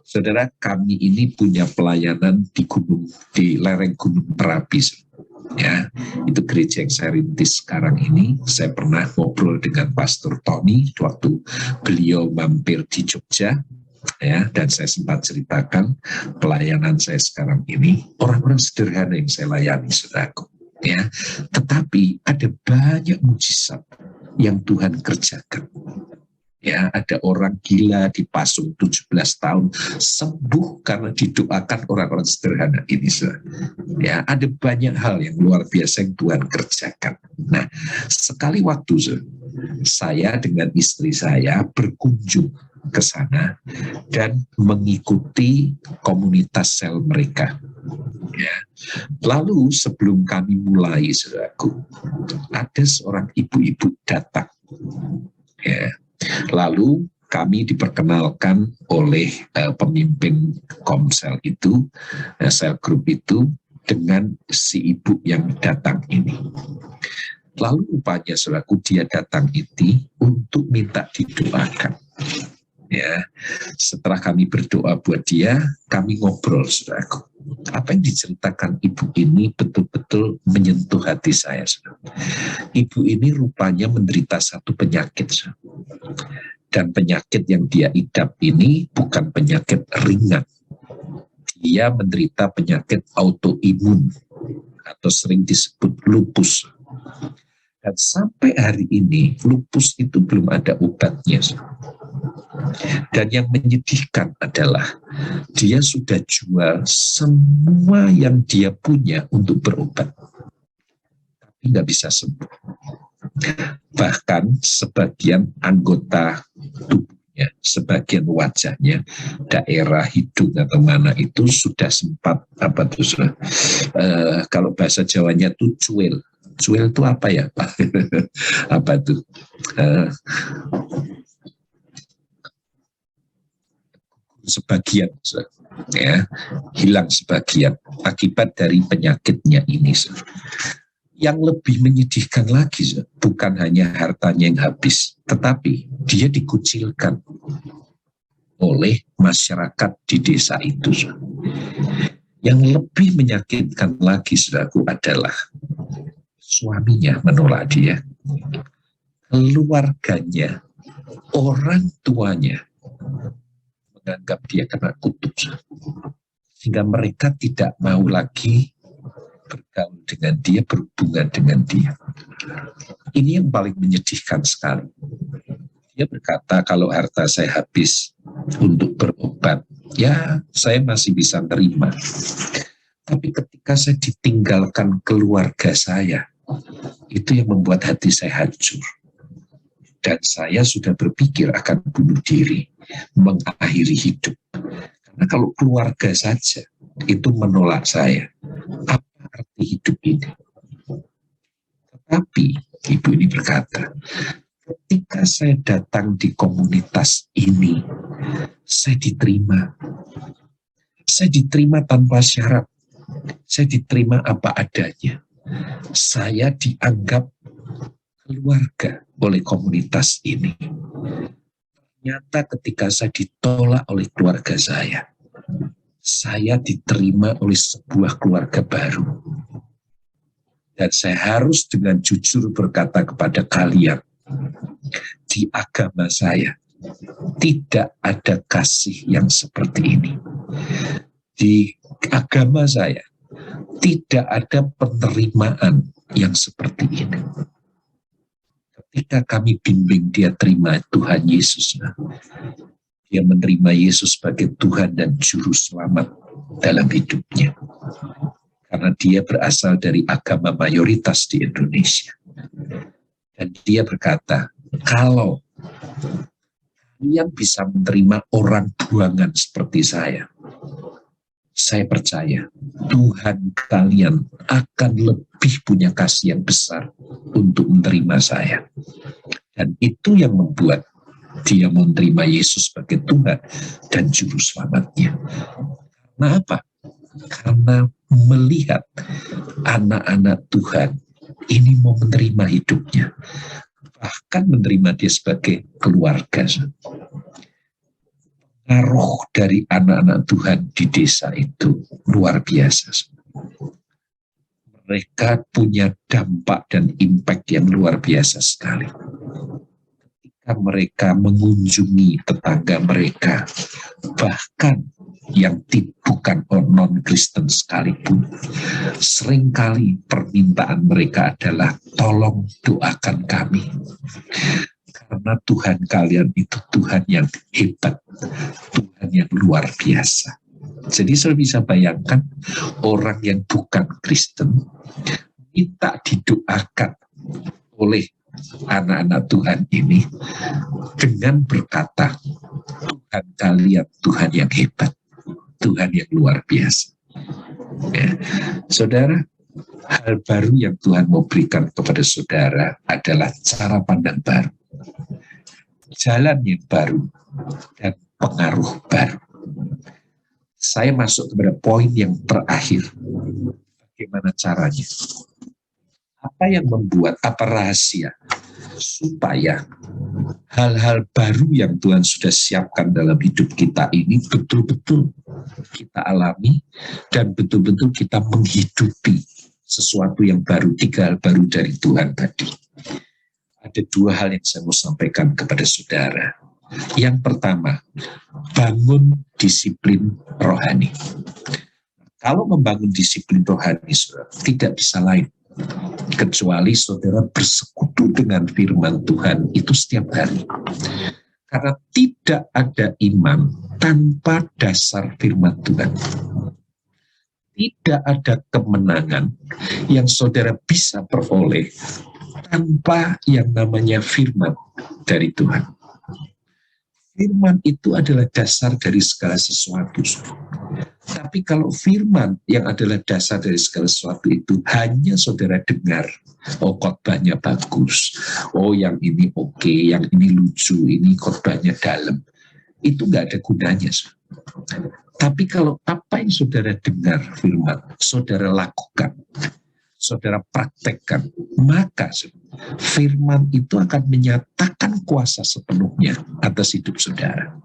Saudara, kami ini punya pelayanan di lereng Gunung Merapi. Ya, itu gereja yang saya rintis sekarang ini. Saya pernah ngobrol dengan Pastor Tony waktu beliau mampir di Jogja. Ya, dan saya sempat ceritakan pelayanan saya sekarang ini, orang-orang sederhana yang saya layani, saudaraku. Ya, tetapi ada banyak mujizat yang Tuhan kerjakan. Ya, ada orang gila dipasung 17 tahun sembuh karena didoakan orang-orang sederhana ini. Ya, ada banyak hal yang luar biasa yang Tuhan kerjakan. Nah, sekali waktu saya dengan istri saya berkunjung ke sana dan mengikuti komunitas sel mereka. Ya. Lalu sebelum kami mulai, saudaraku, ada seorang ibu-ibu datang. Ya. Lalu kami diperkenalkan oleh pemimpin komsel itu, sel grup itu, dengan si ibu yang datang ini. Lalu rupanya, saudaraku, dia datang itu untuk minta didoakan. Ya, setelah kami berdoa buat dia, kami ngobrol, saudaraku. Apa yang diceritakan ibu ini betul-betul menyentuh hati saya, saudara. Ibu ini rupanya menderita satu penyakit, saudara. Dan penyakit yang dia idap ini bukan penyakit ringan. Dia menderita penyakit autoimun atau sering disebut lupus. Dan sampai hari ini lupus itu belum ada obatnya. Dan yang menyedihkan adalah dia sudah jual semua yang dia punya untuk berobat, tapi nggak bisa sembuh. Bahkan sebagian anggota tubuhnya, sebagian wajahnya, daerah hidung atau mana itu sudah sempat kalau bahasa Jawanya tuh cuil. Cuil itu apa ya Pak? Apa tuh? Sebagian, ya, hilang sebagian akibat dari penyakitnya ini. Yang lebih menyedihkan lagi, bukan hanya hartanya yang habis, tetapi dia dikucilkan oleh masyarakat di desa itu. Yang lebih menyakitkan lagi, saudaraku, adalah suaminya menolak dia, keluarganya, orang tuanya menganggap dia kena kutuk, sehingga mereka tidak mau lagi bergaul dengan dia, berhubungan dengan dia. Ini yang paling menyedihkan sekali. Dia berkata, kalau harta saya habis, untuk berobat, ya saya masih bisa terima. Tapi ketika saya ditinggalkan keluarga saya, itu yang membuat hati saya hancur. Dan saya sudah berpikir akan bunuh diri, mengakhiri hidup. Karena kalau keluarga saja itu menolak saya, apa arti hidup ini? Tetapi ibu ini berkata, ketika saya datang di komunitas ini, saya diterima. Saya diterima tanpa syarat. Saya diterima apa adanya. Saya dianggap keluarga oleh komunitas ini. Ternyata ketika saya ditolak oleh keluarga saya diterima oleh sebuah keluarga baru. Dan saya harus dengan jujur berkata kepada kalian, di agama saya tidak ada kasih yang seperti ini. Di agama saya tidak ada penerimaan yang seperti ini. Ketika kami bimbing dia terima Tuhan Yesus, dia menerima Yesus sebagai Tuhan dan Juru Selamat dalam hidupnya. Karena dia berasal dari agama mayoritas di Indonesia. Dan dia berkata, kalau kalian bisa menerima orang buangan seperti saya percaya Tuhan kalian akan lebih punya kasih yang besar untuk menerima saya. Dan itu yang membuat dia menerima Yesus sebagai Tuhan dan Juru Selamatnya. Karena apa? Karena melihat anak-anak Tuhan ini mau menerima hidupnya, bahkan menerima dia sebagai keluarga. Pengaruh dari anak-anak Tuhan di desa itu luar biasa. Mereka punya dampak dan impact yang luar biasa sekali. Ketika mereka mengunjungi tetangga mereka, bahkan yang bukan non-Kristen sekalipun, seringkali permintaan mereka adalah tolong doakan kami. Karena Tuhan kalian itu Tuhan yang hebat, Tuhan yang luar biasa. Jadi saya bisa bayangkan orang yang bukan Kristen minta didoakan oleh anak-anak Tuhan ini dengan berkata, Tuhan kalian Tuhan yang hebat, Tuhan yang luar biasa. Ya. Saudara, hal baru yang Tuhan mau berikan kepada saudara adalah cara pandang baru, jalan yang baru, dan pengaruh baru. Saya masuk kepada poin yang terakhir. Bagaimana caranya? Apa yang membuat, apa rahasia supaya hal-hal baru yang Tuhan sudah siapkan dalam hidup kita ini betul-betul kita alami dan betul-betul kita menghidupi sesuatu yang baru, 3 hal baru dari Tuhan tadi. Ada 2 hal yang saya mau sampaikan kepada saudara. Yang pertama, bangun disiplin rohani. Kalau membangun disiplin rohani, saudara, tidak bisa lain kecuali saudara bersekutu dengan firman Tuhan itu setiap hari. Karena tidak ada iman tanpa dasar firman Tuhan. Tidak ada kemenangan yang saudara bisa peroleh tanpa yang namanya firman dari Tuhan. Firman itu adalah dasar dari segala sesuatu. Tapi kalau firman yang adalah dasar dari segala sesuatu itu hanya saudara dengar, oh khotbahnya bagus, oh yang ini oke, yang ini lucu, ini khotbahnya dalam, itu nggak ada gunanya. Tapi kalau apa yang saudara dengar firman, saudara lakukan, saudara praktekkan, maka firman itu akan menyatakan kuasa sepenuhnya atas hidup saudara.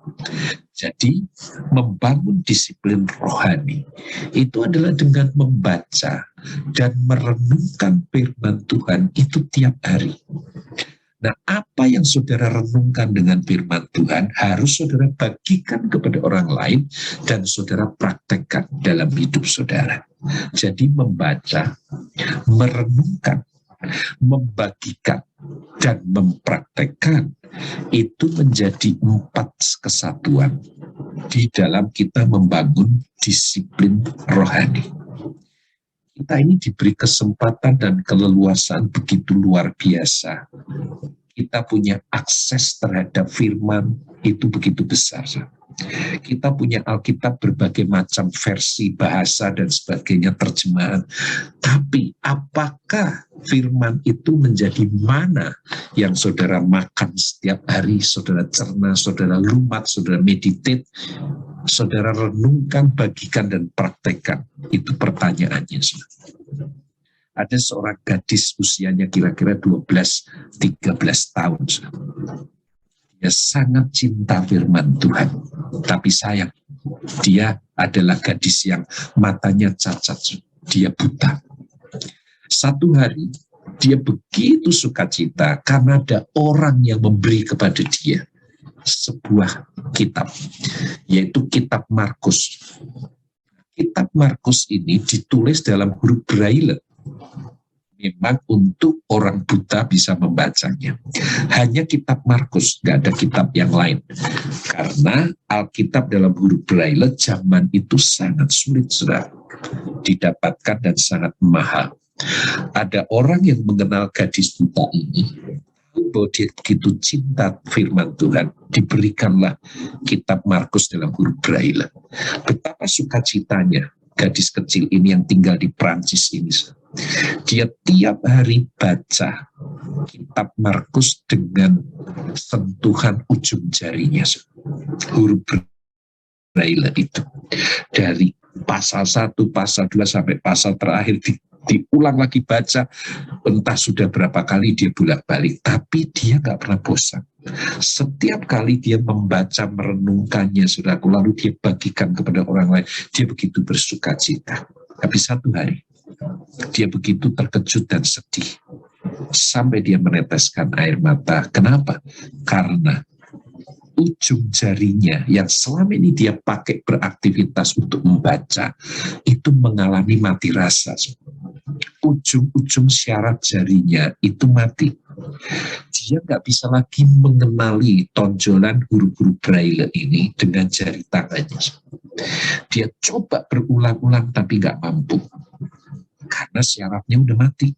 Jadi membangun disiplin rohani itu adalah dengan membaca dan merenungkan firman Tuhan itu tiap hari. Nah, apa yang saudara renungkan dengan firman Tuhan harus saudara bagikan kepada orang lain dan saudara praktekkan dalam hidup saudara. Jadi membaca, merenungkan, membagikan, dan mempraktekkan itu menjadi 4 kesatuan di dalam kita membangun disiplin rohani. Kita ini diberi kesempatan dan keleluasaan begitu luar biasa. Kita punya akses terhadap firman itu begitu besar. Kita punya Alkitab berbagai macam versi, bahasa, dan sebagainya, terjemahan. Tapi apakah firman itu menjadi mana yang saudara makan setiap hari, saudara cerna, saudara lumat, saudara meditate, saudara renungkan, bagikan, dan praktekkan? Itu pertanyaannya. Ada seorang gadis usianya kira-kira 12-13 tahun. Dia sangat cinta firman Tuhan. Tapi sayang, dia adalah gadis yang matanya cacat. Dia buta. Satu hari, dia begitu sukacita karena ada orang yang memberi kepada dia sebuah kitab, yaitu kitab Markus. Kitab Markus ini ditulis dalam huruf Braille. Memang untuk orang buta bisa membacanya. Hanya kitab Markus, nggak ada kitab yang lain. Karena Alkitab dalam huruf Braille zaman itu sangat sulit sudah didapatkan dan sangat mahal. Ada orang yang mengenal gadis buta ini, bahwa dia begitu cinta firman Tuhan, diberikanlah kitab Markus dalam huruf Braille. Betapa sukacitanya gadis kecil ini yang tinggal di Prancis ini. Dia tiap hari baca kitab Markus dengan sentuhan ujung jarinya. Huruf Braille itu. Dari pasal 1, pasal 2 sampai pasal terakhir diulang lagi baca. Entah sudah berapa kali dia bolak-balik. Tapi dia nggak pernah bosan. Setiap kali dia membaca, merenungkannya, saudaraku, lalu dia bagikan kepada orang lain. Dia begitu bersuka cita. Tapi satu hari, dia begitu terkejut dan sedih. Sampai dia meneteskan air mata. Kenapa? Karena ujung jarinya yang selama ini dia pakai beraktivitas untuk membaca, itu mengalami mati rasa. Ujung-ujung syarat jarinya itu mati. Dia nggak bisa lagi mengenali tonjolan huruf-huruf Braille ini dengan jari tangannya. Dia coba berulang-ulang tapi nggak mampu. Karena syaratnya udah mati.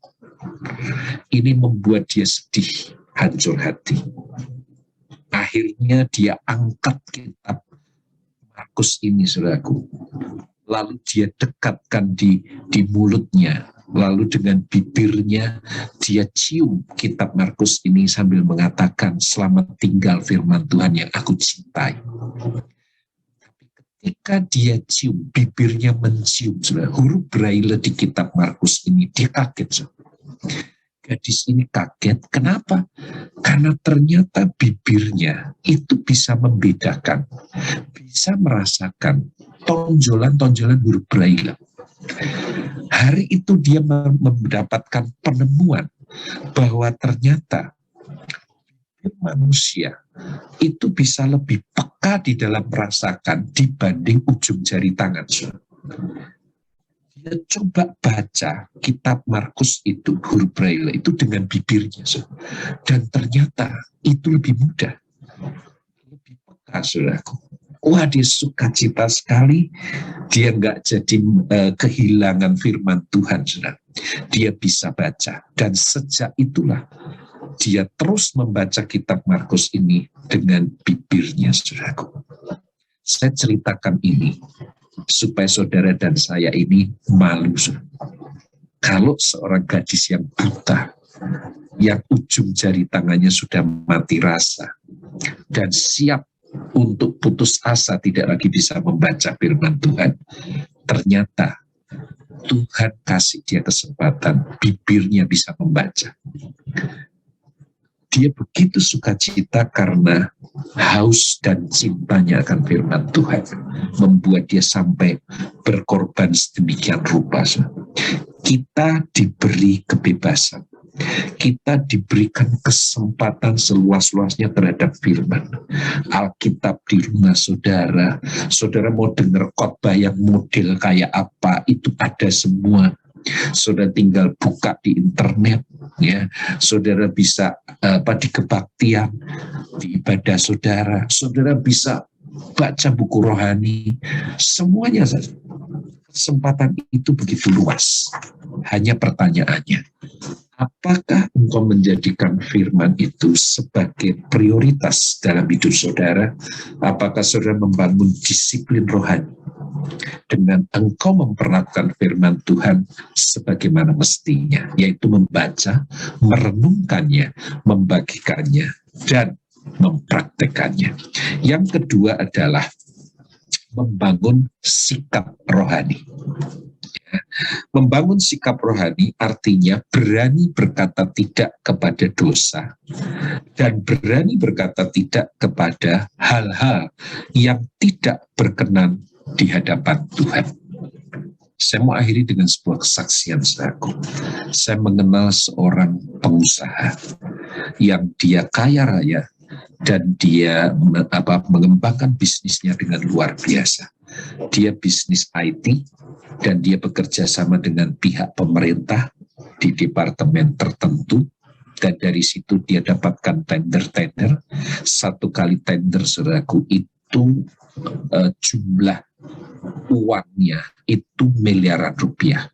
Ini membuat dia sedih, hancur hati. Akhirnya dia angkat kitab Markus ini, saudaraku. Lalu dia dekatkan di mulutnya. Lalu dengan bibirnya dia cium kitab Markus ini sambil mengatakan, "Selamat tinggal firman Tuhan yang aku cintai." Ketika dia cium, bibirnya mencium huruf Braille di kitab Markus ini, dia kaget. Gadis ini kaget. Kenapa? Karena ternyata bibirnya itu bisa membedakan, bisa merasakan tonjolan-tonjolan huruf Braille. Hari itu dia mendapatkan penemuan bahwa ternyata manusia itu bisa lebih peka di dalam merasakan dibanding ujung jari tangan. Dia coba baca kitab Markus itu, huruf Braille itu dengan bibirnya. Dan ternyata itu lebih mudah. Lebih peka, saudaraku. Wah, dia sukacita sekali. Dia nggak jadi kehilangan firman Tuhan, saudara. Dia bisa baca. Dan sejak itulah dia terus membaca kitab Markus ini dengan bibirnya, saudaraku. Saya ceritakan ini supaya saudara dan saya ini malu. Kalau seorang gadis yang buta, yang ujung jari tangannya sudah mati rasa, dan siap untuk putus asa tidak lagi bisa membaca firman Tuhan, ternyata Tuhan kasih dia kesempatan, bibirnya bisa membaca. Dia begitu sukacita karena haus dan cintanya akan firman Tuhan membuat dia sampai berkorban sedemikian rupa. Kita diberi kebebasan. Kita diberikan kesempatan seluas-luasnya terhadap firman. Alkitab di rumah saudara. Saudara mau dengar khotbah yang model kayak apa, itu ada semua. Saudara tinggal buka di internet, ya. Saudara bisa di kebaktian, di ibadah saudara. Saudara bisa baca buku rohani, semuanya saja. Kesempatan itu begitu luas. Hanya pertanyaannya, apakah engkau menjadikan firman itu sebagai prioritas dalam hidup saudara? Apakah saudara membangun disiplin rohani dengan engkau memperlakukan firman Tuhan sebagaimana mestinya, yaitu membaca, merenungkannya, membagikannya, dan mempraktekannya. Yang kedua adalah membangun sikap rohani. Membangun sikap rohani artinya berani berkata tidak kepada dosa dan berani berkata tidak kepada hal-hal yang tidak berkenan di hadapan Tuhan. Saya mau akhiri dengan sebuah kesaksian saudaraku. Saya mengenal seorang pengusaha yang dia kaya raya dan dia mengembangkan bisnisnya dengan luar biasa. Dia bisnis IT dan dia bekerja sama dengan pihak pemerintah di departemen tertentu, dan dari situ dia dapatkan tender-tender. Satu kali tender saudaraku itu jumlah uangnya itu miliaran rupiah.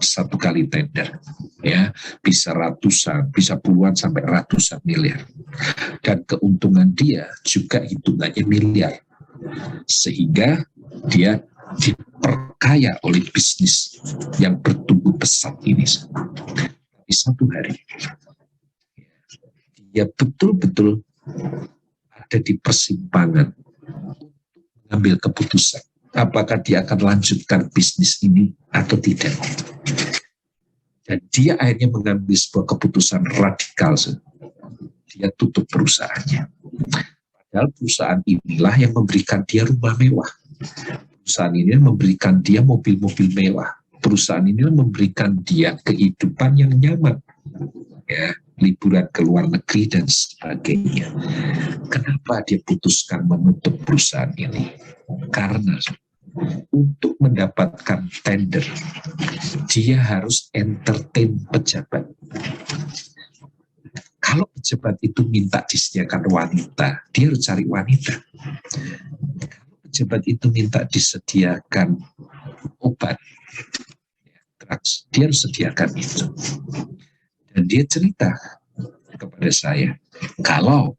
Satu kali tender, ya, bisa ratusan, bisa puluhan sampai ratusan miliar. Dan keuntungan dia juga hitungannya miliar. Sehingga dia diperkaya oleh bisnis yang bertumbuh pesat ini. Di satu hari, dia betul-betul ada di persimpangan mengambil keputusan. Apakah dia akan lanjutkan bisnis ini atau tidak. Dan dia akhirnya mengambil sebuah keputusan radikal. Dia tutup perusahaannya. Padahal perusahaan inilah yang memberikan dia rumah mewah. Perusahaan ini memberikan dia mobil-mobil mewah. Perusahaan ini memberikan dia kehidupan yang nyaman. Ya, liburan ke luar negeri dan sebagainya. Kenapa dia putuskan menutup perusahaan ini? Karena untuk mendapatkan tender, dia harus entertain pejabat. Kalau pejabat itu minta disediakan wanita, dia harus cari wanita. Kalau pejabat itu minta disediakan obat, drugs, dia harus sediakan itu. Dan dia cerita kepada saya, kalau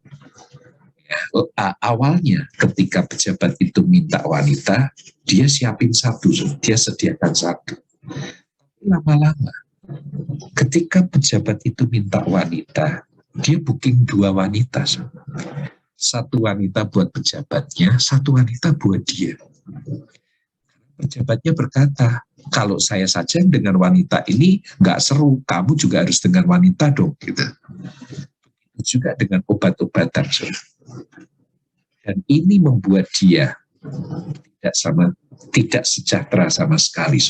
awalnya ketika pejabat itu minta wanita, dia siapin satu, dia sediakan satu. Lama-lama, ketika pejabat itu minta wanita, dia booking 2 wanita. Satu wanita buat pejabatnya, satu wanita buat dia. Pejabatnya berkata, kalau saya saja dengan wanita ini nggak seru, kamu juga harus dengan wanita dong. Gitu. Juga dengan obat-obatan. Dan ini membuat dia tidak sejahtera sama sekali.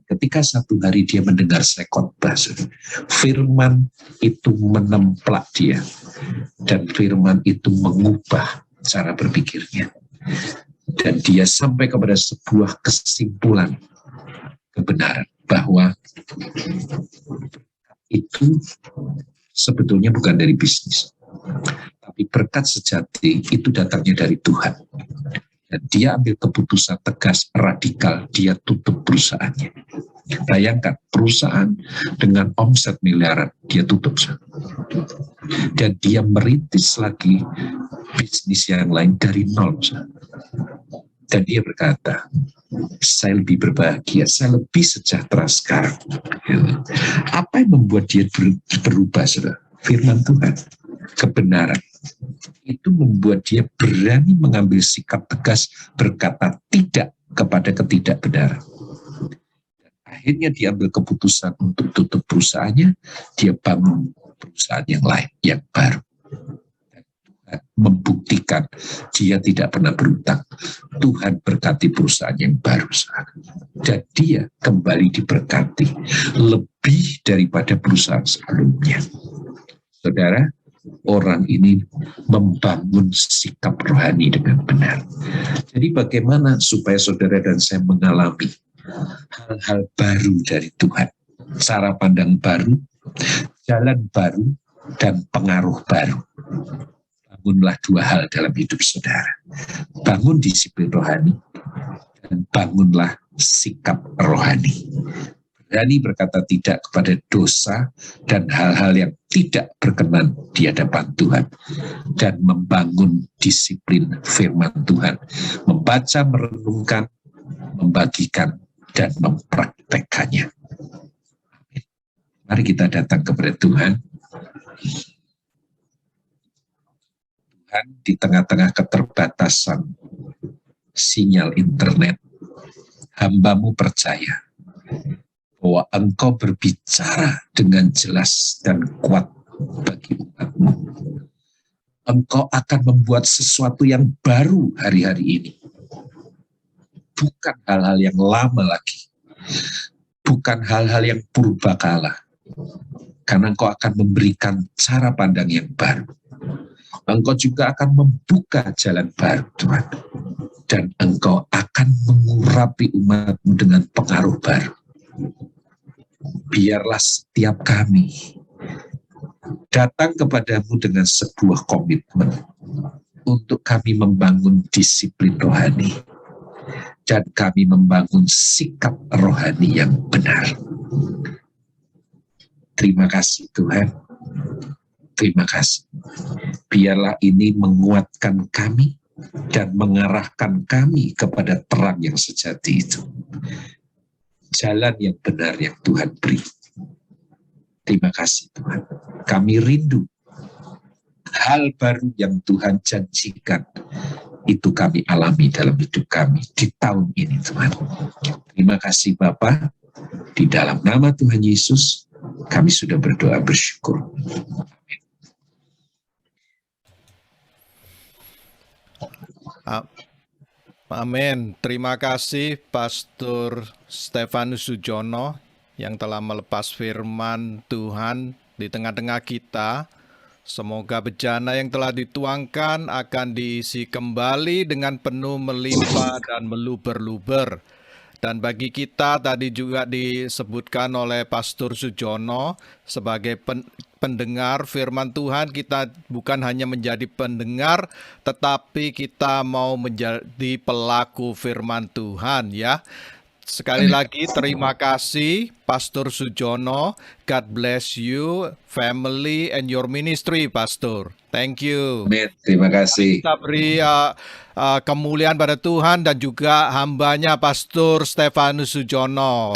Ketika satu hari dia mendengar saya khotbah, firman itu menemplak dia, dan firman itu mengubah cara berpikirnya, dan dia sampai kepada sebuah kesimpulan kebenaran bahwa itu sebetulnya bukan dari bisnis, tapi berkat sejati itu datangnya dari Tuhan. Dan dia ambil keputusan tegas, radikal, dia tutup perusahaannya. Bayangkan, perusahaan dengan omset miliaran, dia tutup. Dan dia merintis lagi bisnis yang lain dari nol. Dan dia berkata, saya lebih berbahagia, saya lebih sejahtera sekarang. Apa yang membuat dia berubah, saudara? Firman Tuhan, kebenaran. Itu membuat dia berani mengambil sikap tegas, berkata tidak kepada ketidakbenaran. Akhirnya dia ambil keputusan untuk tutup perusahaannya, dia bangun perusahaan yang lain, yang baru. Tuhan membuktikan dia tidak pernah berutang. Tuhan berkati perusahaan yang baru. Dan dia kembali diberkati lebih daripada perusahaan sebelumnya. Saudara, orang ini membangun sikap rohani dengan benar. Jadi bagaimana supaya saudara dan saya mengalami hal-hal baru dari Tuhan, cara pandang baru, jalan baru, dan pengaruh baru. Bangunlah dua hal dalam hidup saudara. Bangun disiplin rohani, dan bangunlah sikap rohani. Berani berkata tidak kepada dosa dan hal-hal yang tidak berkenan di hadapan Tuhan. Dan membangun disiplin firman Tuhan. Membaca, merenungkan, membagikan, dan mempraktekannya. Mari kita datang kepada Tuhan. Tuhan, di tengah-tengah keterbatasan sinyal internet, hamba-Mu percaya bahwa Engkau berbicara dengan jelas dan kuat bagi umat-Mu. Engkau akan membuat sesuatu yang baru hari-hari ini. Bukan hal-hal yang lama lagi. Bukan hal-hal yang purbakala. Karena Engkau akan memberikan cara pandang yang baru. Engkau juga akan membuka jalan baru, Tuhan. Dan Engkau akan mengurapi umat-Mu dengan pengaruh baru. Biarlah setiap kami datang kepadamu dengan sebuah komitmen untuk kami membangun disiplin rohani dan kami membangun sikap rohani yang benar. Terima kasih Tuhan. Terima kasih. Biarlah ini menguatkan kami dan mengarahkan kami kepada terang yang sejati itu. Jalan yang benar yang Tuhan beri. Terima kasih Tuhan. Kami rindu hal baru yang Tuhan janjikan. Itu kami alami dalam hidup kami di tahun ini Tuhan. Terima kasih Bapa. Di dalam nama Tuhan Yesus, kami sudah berdoa bersyukur. Amin. Terima kasih Pastor Stefanus Sujono yang telah melepas firman Tuhan di tengah-tengah kita. Semoga bejana yang telah dituangkan akan diisi kembali dengan penuh melimpah dan meluber-luber. Dan bagi kita tadi juga disebutkan oleh Pastor Sujono sebagai pendengar firman Tuhan, kita bukan hanya menjadi pendengar, tetapi kita mau menjadi pelaku firman Tuhan ya. Sekali lagi terima kasih Pastor Sujono. God bless you, family and your ministry, Pastor. Thank you. Amin. Terima kasih. Kita beri kemuliaan pada Tuhan dan juga hambanya Pastor Stefanus Sujono.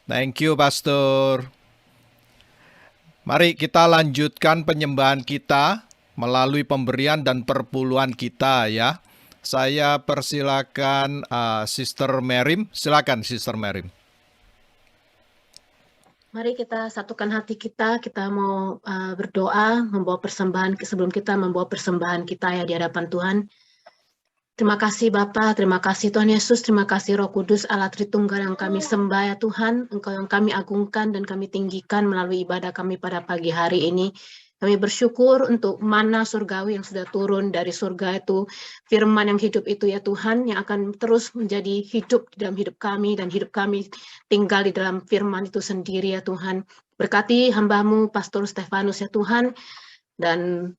Thank you, Pastor. Mari kita lanjutkan penyembahan kita melalui pemberian dan perpuluhan kita ya. Saya persilakan Sister Merim. Silakan Sister Merim. Mari kita satukan hati kita mau berdoa, membawa persembahan, sebelum kita membawa persembahan kita ya di hadapan Tuhan. Terima kasih Bapa, terima kasih Tuhan Yesus, terima kasih Roh Kudus Allah Tritunggal yang kami sembah ya Tuhan, Engkau yang kami agungkan dan kami tinggikan melalui ibadah kami pada pagi hari ini. Kami bersyukur untuk mana surgawi yang sudah turun dari surga itu, firman yang hidup itu ya Tuhan, yang akan terus menjadi hidup di dalam hidup kami, dan hidup kami tinggal di dalam firman itu sendiri ya Tuhan. Berkati hamba-Mu Pastor Stefanus ya Tuhan, dan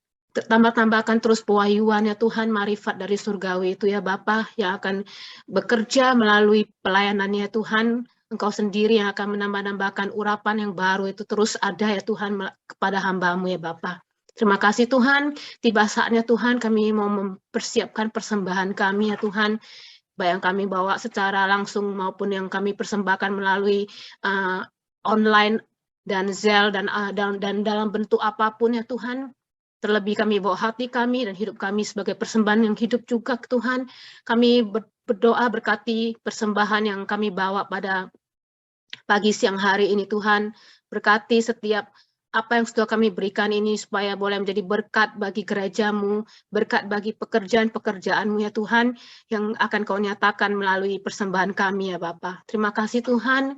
tambahkan terus pewahyuan ya Tuhan, marifat dari surgawi itu ya Bapa, yang akan bekerja melalui pelayanannya ya Tuhan. Engkau sendiri yang akan menambah-nambahkan urapan yang baru itu terus ada ya Tuhan kepada hamba-Mu ya Bapa. Terima kasih Tuhan, tiba saatnya Tuhan kami mau mempersiapkan persembahan kami ya Tuhan, baik yang kami bawa secara langsung maupun yang kami persembahkan melalui online dan Zelle dan dalam bentuk apapun ya Tuhan. Terlebih kami bawa hati kami dan hidup kami sebagai persembahan yang hidup juga Tuhan. Kami berdoa berkati persembahan yang kami bawa pada pagi siang hari ini Tuhan. Berkati setiap apa yang sudah kami berikan ini supaya boleh menjadi berkat bagi gereja-Mu, berkat bagi pekerjaan-pekerjaan-Mu ya Tuhan, yang akan Kau nyatakan melalui persembahan kami ya Bapa. Terima kasih Tuhan.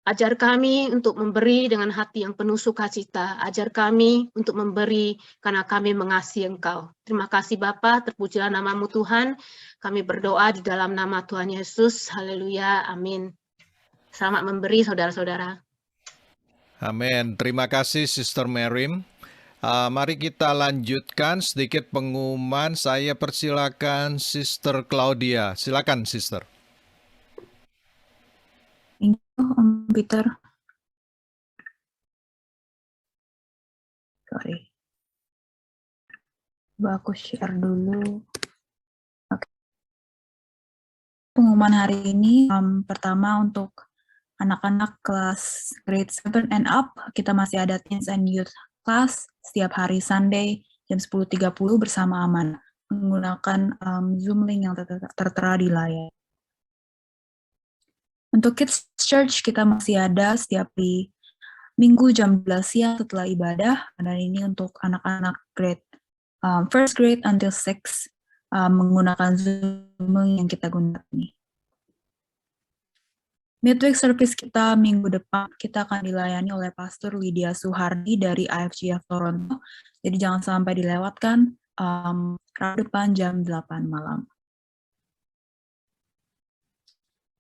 Ajar kami untuk memberi dengan hati yang penuh sukacita. Ajar kami untuk memberi karena kami mengasihi Engkau. Terima kasih Bapa, terpujilah namamu Tuhan. Kami berdoa di dalam nama Tuhan Yesus. Haleluya, amin. Selamat memberi saudara-saudara. Amin. Terima kasih Sister Merim. Mari kita lanjutkan sedikit pengumuman. Saya persilakan Sister Claudia. Silakan Sister. Thank you, Om Peter. Sorry. Coba aku share dulu. Oke. Pengumuman hari ini, pertama untuk anak-anak kelas grade 7 and up, kita masih ada Teens and Youth Class setiap hari Sunday jam 10.30 bersama Aman, menggunakan Zoom link yang tertera di layar. Untuk Kids Church, kita masih ada setiap di Minggu jam 12 siang setelah ibadah, dan ini untuk anak-anak grade first grade until 6 menggunakan Zoom yang kita gunakan ini. Midweek service kita minggu depan, kita akan dilayani oleh Pastor Lydia Suhardi dari IFGF Toronto, jadi jangan sampai dilewatkan, Rabu depan jam 8 malam.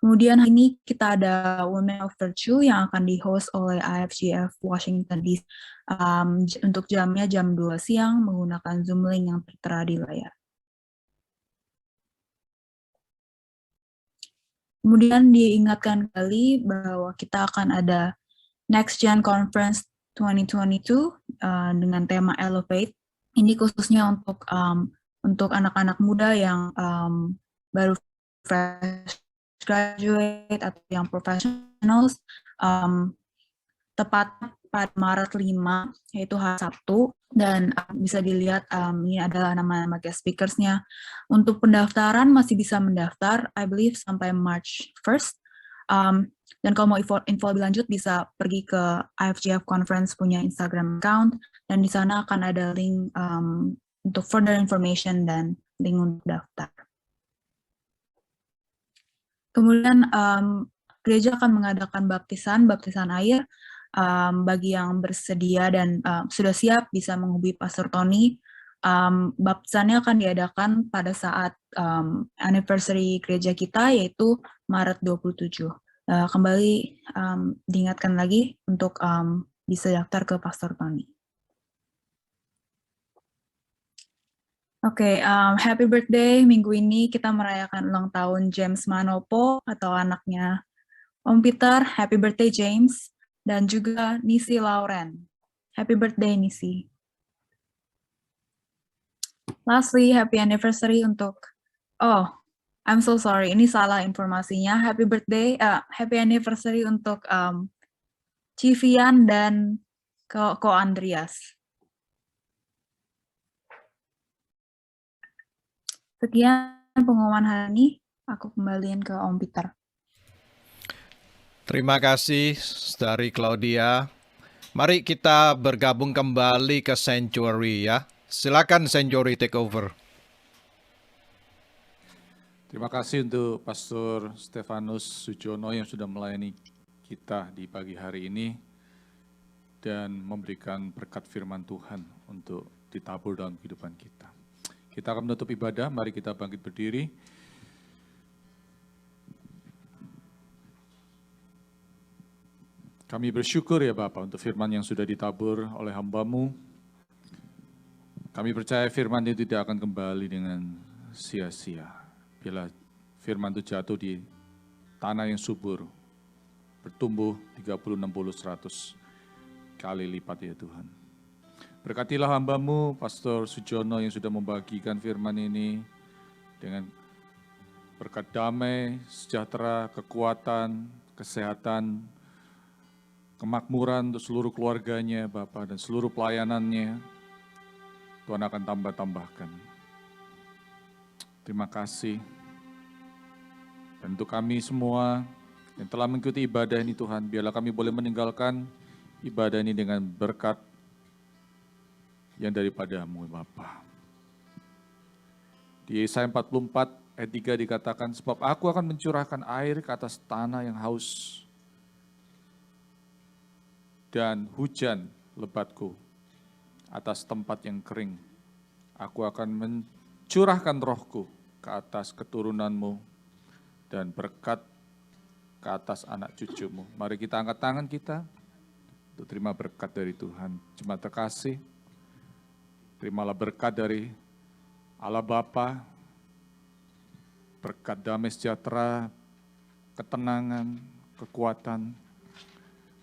Kemudian hari ini kita ada Women of Virtue yang akan di-host oleh IFGF Washington DC. Untuk jamnya jam 2 siang menggunakan Zoom link yang tertera di layar. Kemudian diingatkan kembali bahwa kita akan ada Next Gen Conference 2022 dengan tema Elevate. Ini khususnya untuk anak-anak muda yang baru fresh graduate atau yang professionals, tepat pada Maret 5, yaitu hari Sabtu, dan bisa dilihat ini adalah nama-nama guest speakers-nya. Untuk pendaftaran masih bisa mendaftar, I believe sampai March 1st, dan kalau mau info lebih lanjut bisa pergi ke IFGF Conference punya Instagram account, dan di sana akan ada link untuk further information dan link untuk daftar. Kemudian gereja akan mengadakan baptisan air bagi yang bersedia dan sudah siap bisa menghubungi Pastor Tony. Baptisannya akan diadakan pada saat anniversary gereja kita yaitu Maret 27. Kembali diingatkan lagi untuk bisa daftar ke Pastor Tony. Oke, happy birthday. Minggu ini kita merayakan ulang tahun James Manopo atau anaknya Om Peter. Happy birthday James. Dan juga Nisi Lauren. Happy birthday Nisi. Lastly, happy anniversary untuk, I'm so sorry, ini salah informasinya. Happy birthday, happy anniversary untuk Civian dan Ko Andreas. Sekian pengumuman hari ini, aku kembaliin ke Om Peter. Terima kasih dari Claudia. Mari kita bergabung kembali ke Sanctuary ya. Silakan Sanctuary take over. Terima kasih untuk Pastor Stefanus Sujono yang sudah melayani kita di pagi hari ini dan memberikan berkat firman Tuhan untuk ditabur dalam kehidupan kita. Kita akan menutup ibadah, mari kita bangkit berdiri. Kami bersyukur ya Bapak untuk firman yang sudah ditabur oleh hamba-Mu. Kami percaya firman itu tidak akan kembali dengan sia-sia. Bila firman itu jatuh di tanah yang subur, bertumbuh 30, 60, 100 kali lipat ya Tuhan. Berkatilah hamba-Mu, Pastor Sujono yang sudah membagikan firman ini dengan berkat damai, sejahtera, kekuatan, kesehatan, kemakmuran untuk seluruh keluarganya, Bapak, dan seluruh pelayanannya. Tuhan akan tambah-tambahkan. Terima kasih. Dan untuk kami semua yang telah mengikuti ibadah ini Tuhan, biarlah kami boleh meninggalkan ibadah ini dengan berkat yang daripada-Mu Bapa. Di Yesaya 44 ayat 3 dikatakan, sebab aku akan mencurahkan air ke atas tanah yang haus dan hujan lebatku atas tempat yang kering. Aku akan mencurahkan rohku ke atas keturunanmu dan berkat ke atas anak cucumu. Mari kita angkat tangan kita untuk terima berkat dari Tuhan. Jemaat terkasih, terimalah berkat dari Allah Bapa, berkat damai sejahtera, ketenangan, kekuatan,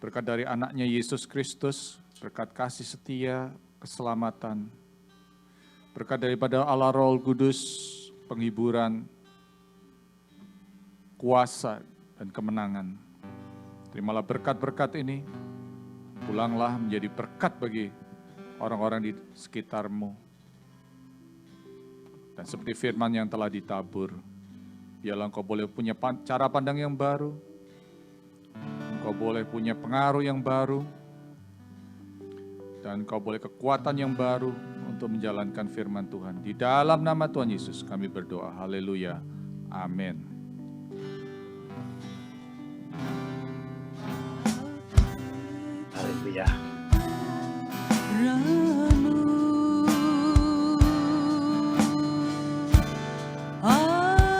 berkat dari anaknya Yesus Kristus, berkat kasih setia, keselamatan, berkat daripada Allah Roh Kudus, penghiburan, kuasa, dan kemenangan. Terimalah berkat-berkat ini, pulanglah menjadi berkat bagi orang-orang di sekitarmu. Dan seperti firman yang telah ditabur, biarlah engkau boleh punya cara pandang yang baru, engkau boleh punya pengaruh yang baru, dan engkau boleh kekuatan yang baru untuk menjalankan firman Tuhan. Di dalam nama Tuhan Yesus kami berdoa. Haleluya. Amin. Haleluya.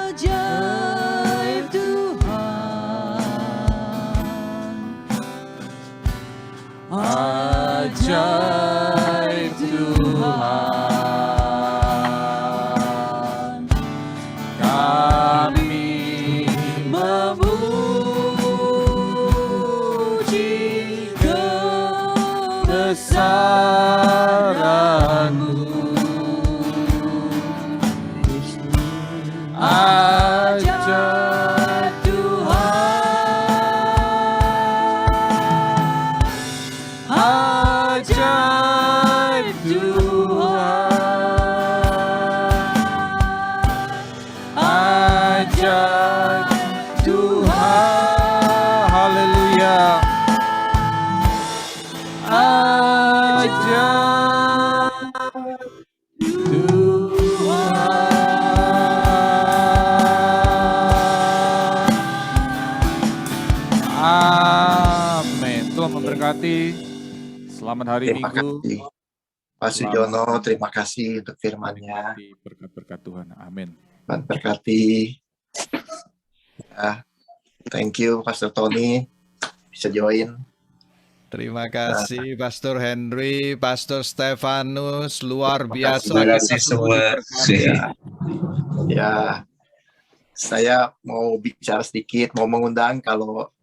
Ajaib Tuhan, Ajaib Tuhan, kami memuji kebesaran-Mu. Ajaib Tuhan, ajaib Tuhan, ajaib Tuhan. Haleluya. Ajaib Tuhan. Amin. Tuhan memberkati. Selamat hari Terima Minggu. kasih. Pak Sujono, terima kasih untuk firman-Nya. Berkat-berkat Tuhan. Amin. Tuhan berkati. Ya, thank you Pastor Tony bisa join. Terima kasih Pastor Henry, Pastor Stefanus, luar biasa. Terima kasih Kita semua. diberkati. Ya, saya mau bicara sedikit, mau mengundang kalau